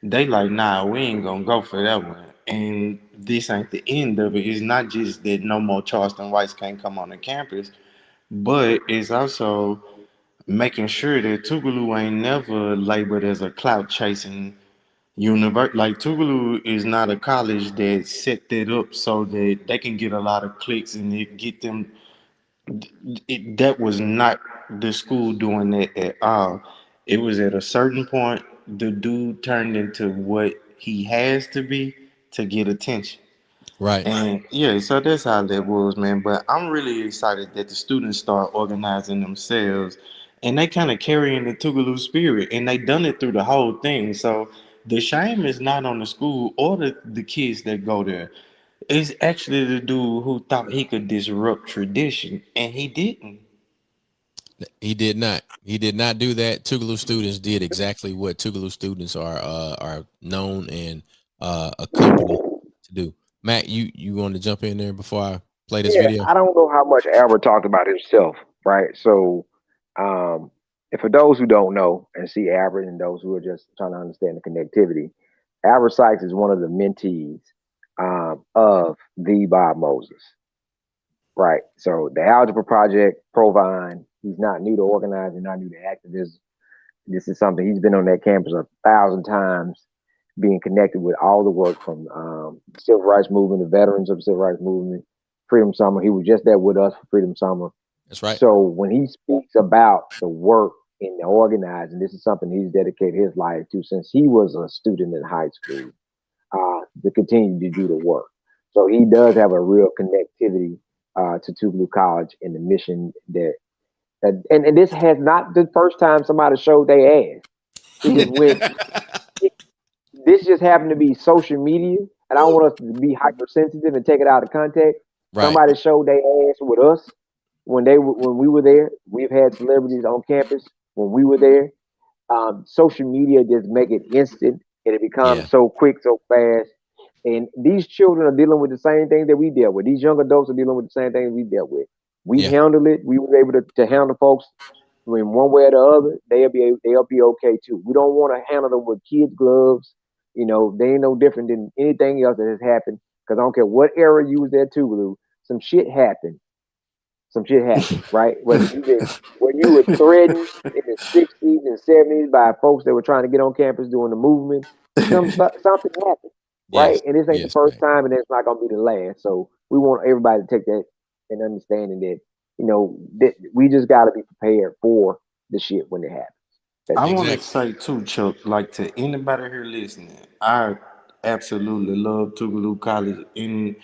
they like, nah, we ain't gonna go for that one. And this ain't the end of it. It's not just that no more Charleston whites can't come on the campus, but it's also making sure that Tougaloo ain't never labeled as a clout chasing university. Like Tougaloo is not a college that set that up so that they can get a lot of clicks and it get them. That was not the school doing that at all. It was at a certain point the dude turned into what he has to be to get attention. Right. And yeah, so that's how that was, man. But I'm really excited that the students start organizing themselves and they kind of carrying the Tougaloo spirit and they done it through the whole thing. So the shame is not on the school or the kids that go there. It's actually the dude who thought he could disrupt tradition and he didn't. He did not. He did not do that. Tougaloo students did exactly what Tougaloo students are known and accompanied to do. Matt, you want to jump in there before I play this Yeah, video? I don't know how much Albert talked about himself, right? So, and for those who don't know and see Albert, and those who are just trying to understand the connectivity, Albert Sykes is one of the mentees of the Bob Moses, right? So the Algebra Project, Provine, he's not new to organizing, not new to activism. This is something he's been on that campus 1,000 times, being connected with all the work from the civil rights movement, the veterans of the civil rights movement, Freedom Summer. He was just there with us for Freedom Summer. That's right. So when he speaks about the work in the organizing, this is something he's dedicated his life to since he was a student in high school, to continue to do the work. So he does have a real connectivity to Tougaloo College and the mission that And this has not the first time somebody showed their ass. It just went. This just happened to be social media, and I don't want us to be hypersensitive and take it out of context. Right. Somebody showed their ass with us when we were there. We've had celebrities on campus when we were there. Social media just make it instant, and it Yeah. becomes so quick, so fast. And these children are dealing with the same things that we dealt with. These young adults are dealing with the same things we dealt with. We Yeah. handled it. We were able to handle folks in one way or the other. They'll be okay too. We don't want to handle them with kids' gloves. You know, they ain't no different than anything else that has happened. Because I don't care what era you was at Tougaloo, some shit happened. Some shit happened, right? Whether you were threatened in the 60s and 70s by folks that were trying to get on campus doing the movement, something happened, right? Yes. And this ain't the Yes, first man. time, and it's not gonna be the last. So we want everybody to take that and understanding that, that we just got to be prepared for the shit when it happens. That's I it. want to Exactly. say too, Chuck, like to anybody here listening, I absolutely love Tougaloo College, and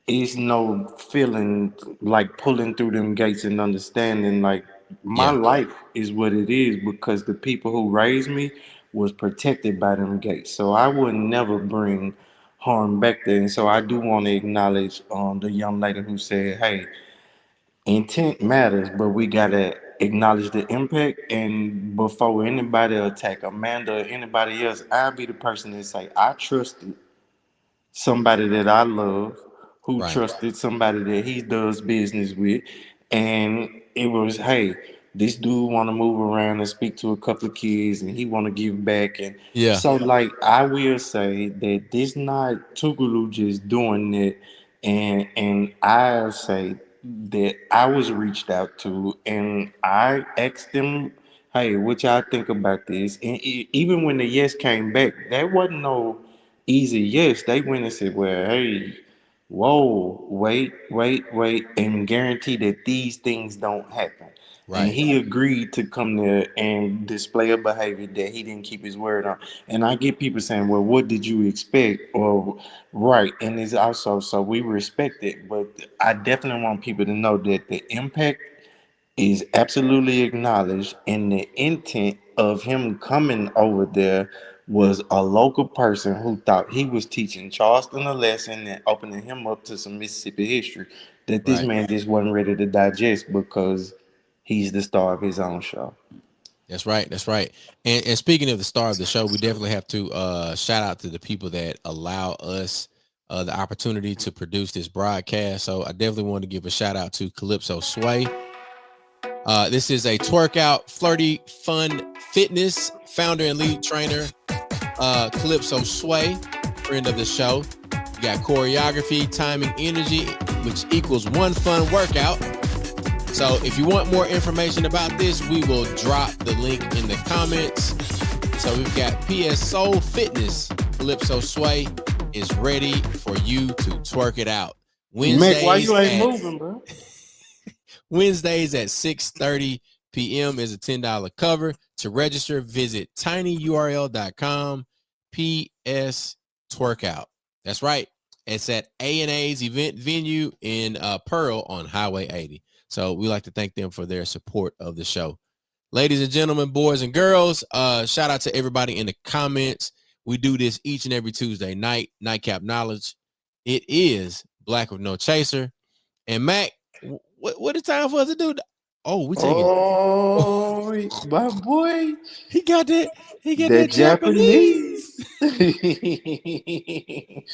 it's no feeling like pulling through them gates and understanding like my Yeah. life is what it is because the people who raised me was protected by them gates. So I would never bring harm back there. And so I do want to acknowledge the young lady who said, "Hey, intent matters, but we gotta acknowledge the impact." And before anybody attack Amanda or anybody else, I'll be the person that say, I trusted somebody that I love, who Right. trusted somebody that he does business with, and it was, hey, this dude want to move around and speak to a couple of kids, and he want to give back, and Yeah. so like I will say that this not Tougaloo just doing it, and I'll say that I was reached out to, and I asked them, hey, what y'all think about this, and even when the yes came back, that wasn't no easy yes. They went and said, well, hey, whoa, wait, and guarantee that these things don't happen. And Right. he agreed to come there and display a behavior that he didn't keep his word on. And I get people saying, well, what did you expect? Or, right. And it's also, so we respect it. But I definitely want people to know that the impact is absolutely acknowledged, and the intent of him coming over there was a local person who thought he was teaching Charleston a lesson and opening him up to some Mississippi history that this Right. man just wasn't ready to digest because he's the star of his own show. That's right. That's right. And speaking of the star of the show, we definitely have to shout out to the people that allow us the opportunity to produce this broadcast. So I definitely want to give a shout out to Calypso Sway. This is a twerk out, flirty, fun fitness founder and lead trainer. Calypso Sway, friend of the show. You got choreography, timing, energy, which equals one fun workout. So if you want more information about this, we will drop the link in the comments. So we've got PS Soul Fitness. Calypso Sway is ready for you to twerk it out. Mick, why you ain't Wednesdays moving, bro? at 6:30 p.m. is a $10 cover. To register, visit tinyurl.com PS Twerkout. That's right. It's at A&A's event venue in Pearl on Highway 80. So we like to thank them for their support of the show. Ladies and gentlemen, boys and girls, shout out to everybody in the comments. We do this each and every Tuesday night, Nightcap Knowledge. It is Black with No Chaser. And Mac, what is time for us to do? Oh, we taking. Oh, my boy, He got that. He got that that Japanese. Japanese.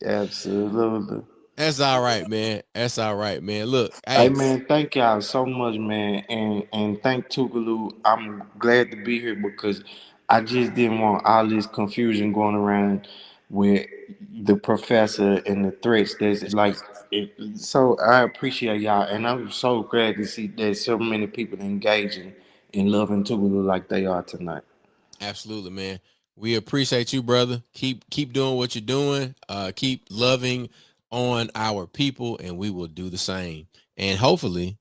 Absolutely. That's all right, man. That's all right, man. Look, Hey hey, man, thank y'all so much, man, and thank Tougaloo. I'm glad to be here because I just didn't want all this confusion going around with the professor and the threats. There's like, so I appreciate y'all, and I'm so glad to see that so many people engaging and loving Tougaloo like they are tonight. absolutely, man. We appreciate you, brother. Keep doing what you're doing. Keep loving on our people, and we will do the same. And hopefully,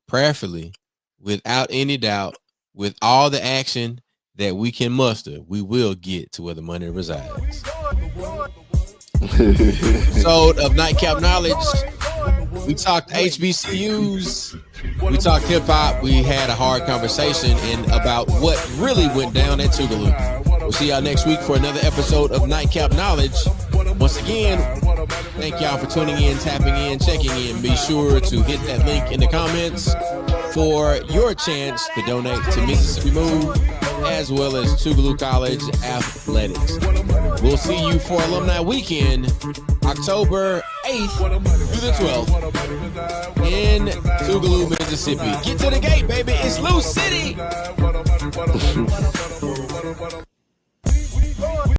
prayerfully, without any doubt, with all the action that we can muster, we will get to where the money resides. Episode of Nightcap Knowledge We talked HBCUs. We talked hip hop. We had a hard conversation about what really went down at Tougaloo. We'll see y'all next week for another episode of Nightcap Knowledge. Once again, thank y'all for tuning in, tapping in, checking in. Be sure to hit that link in the comments for your chance to donate to Mississippi Move, as well as Tougaloo College Athletics. We'll see you for Alumni Weekend, October 8th through the 12th in Tougaloo, Mississippi. Get to the gate, baby. It's Lou City.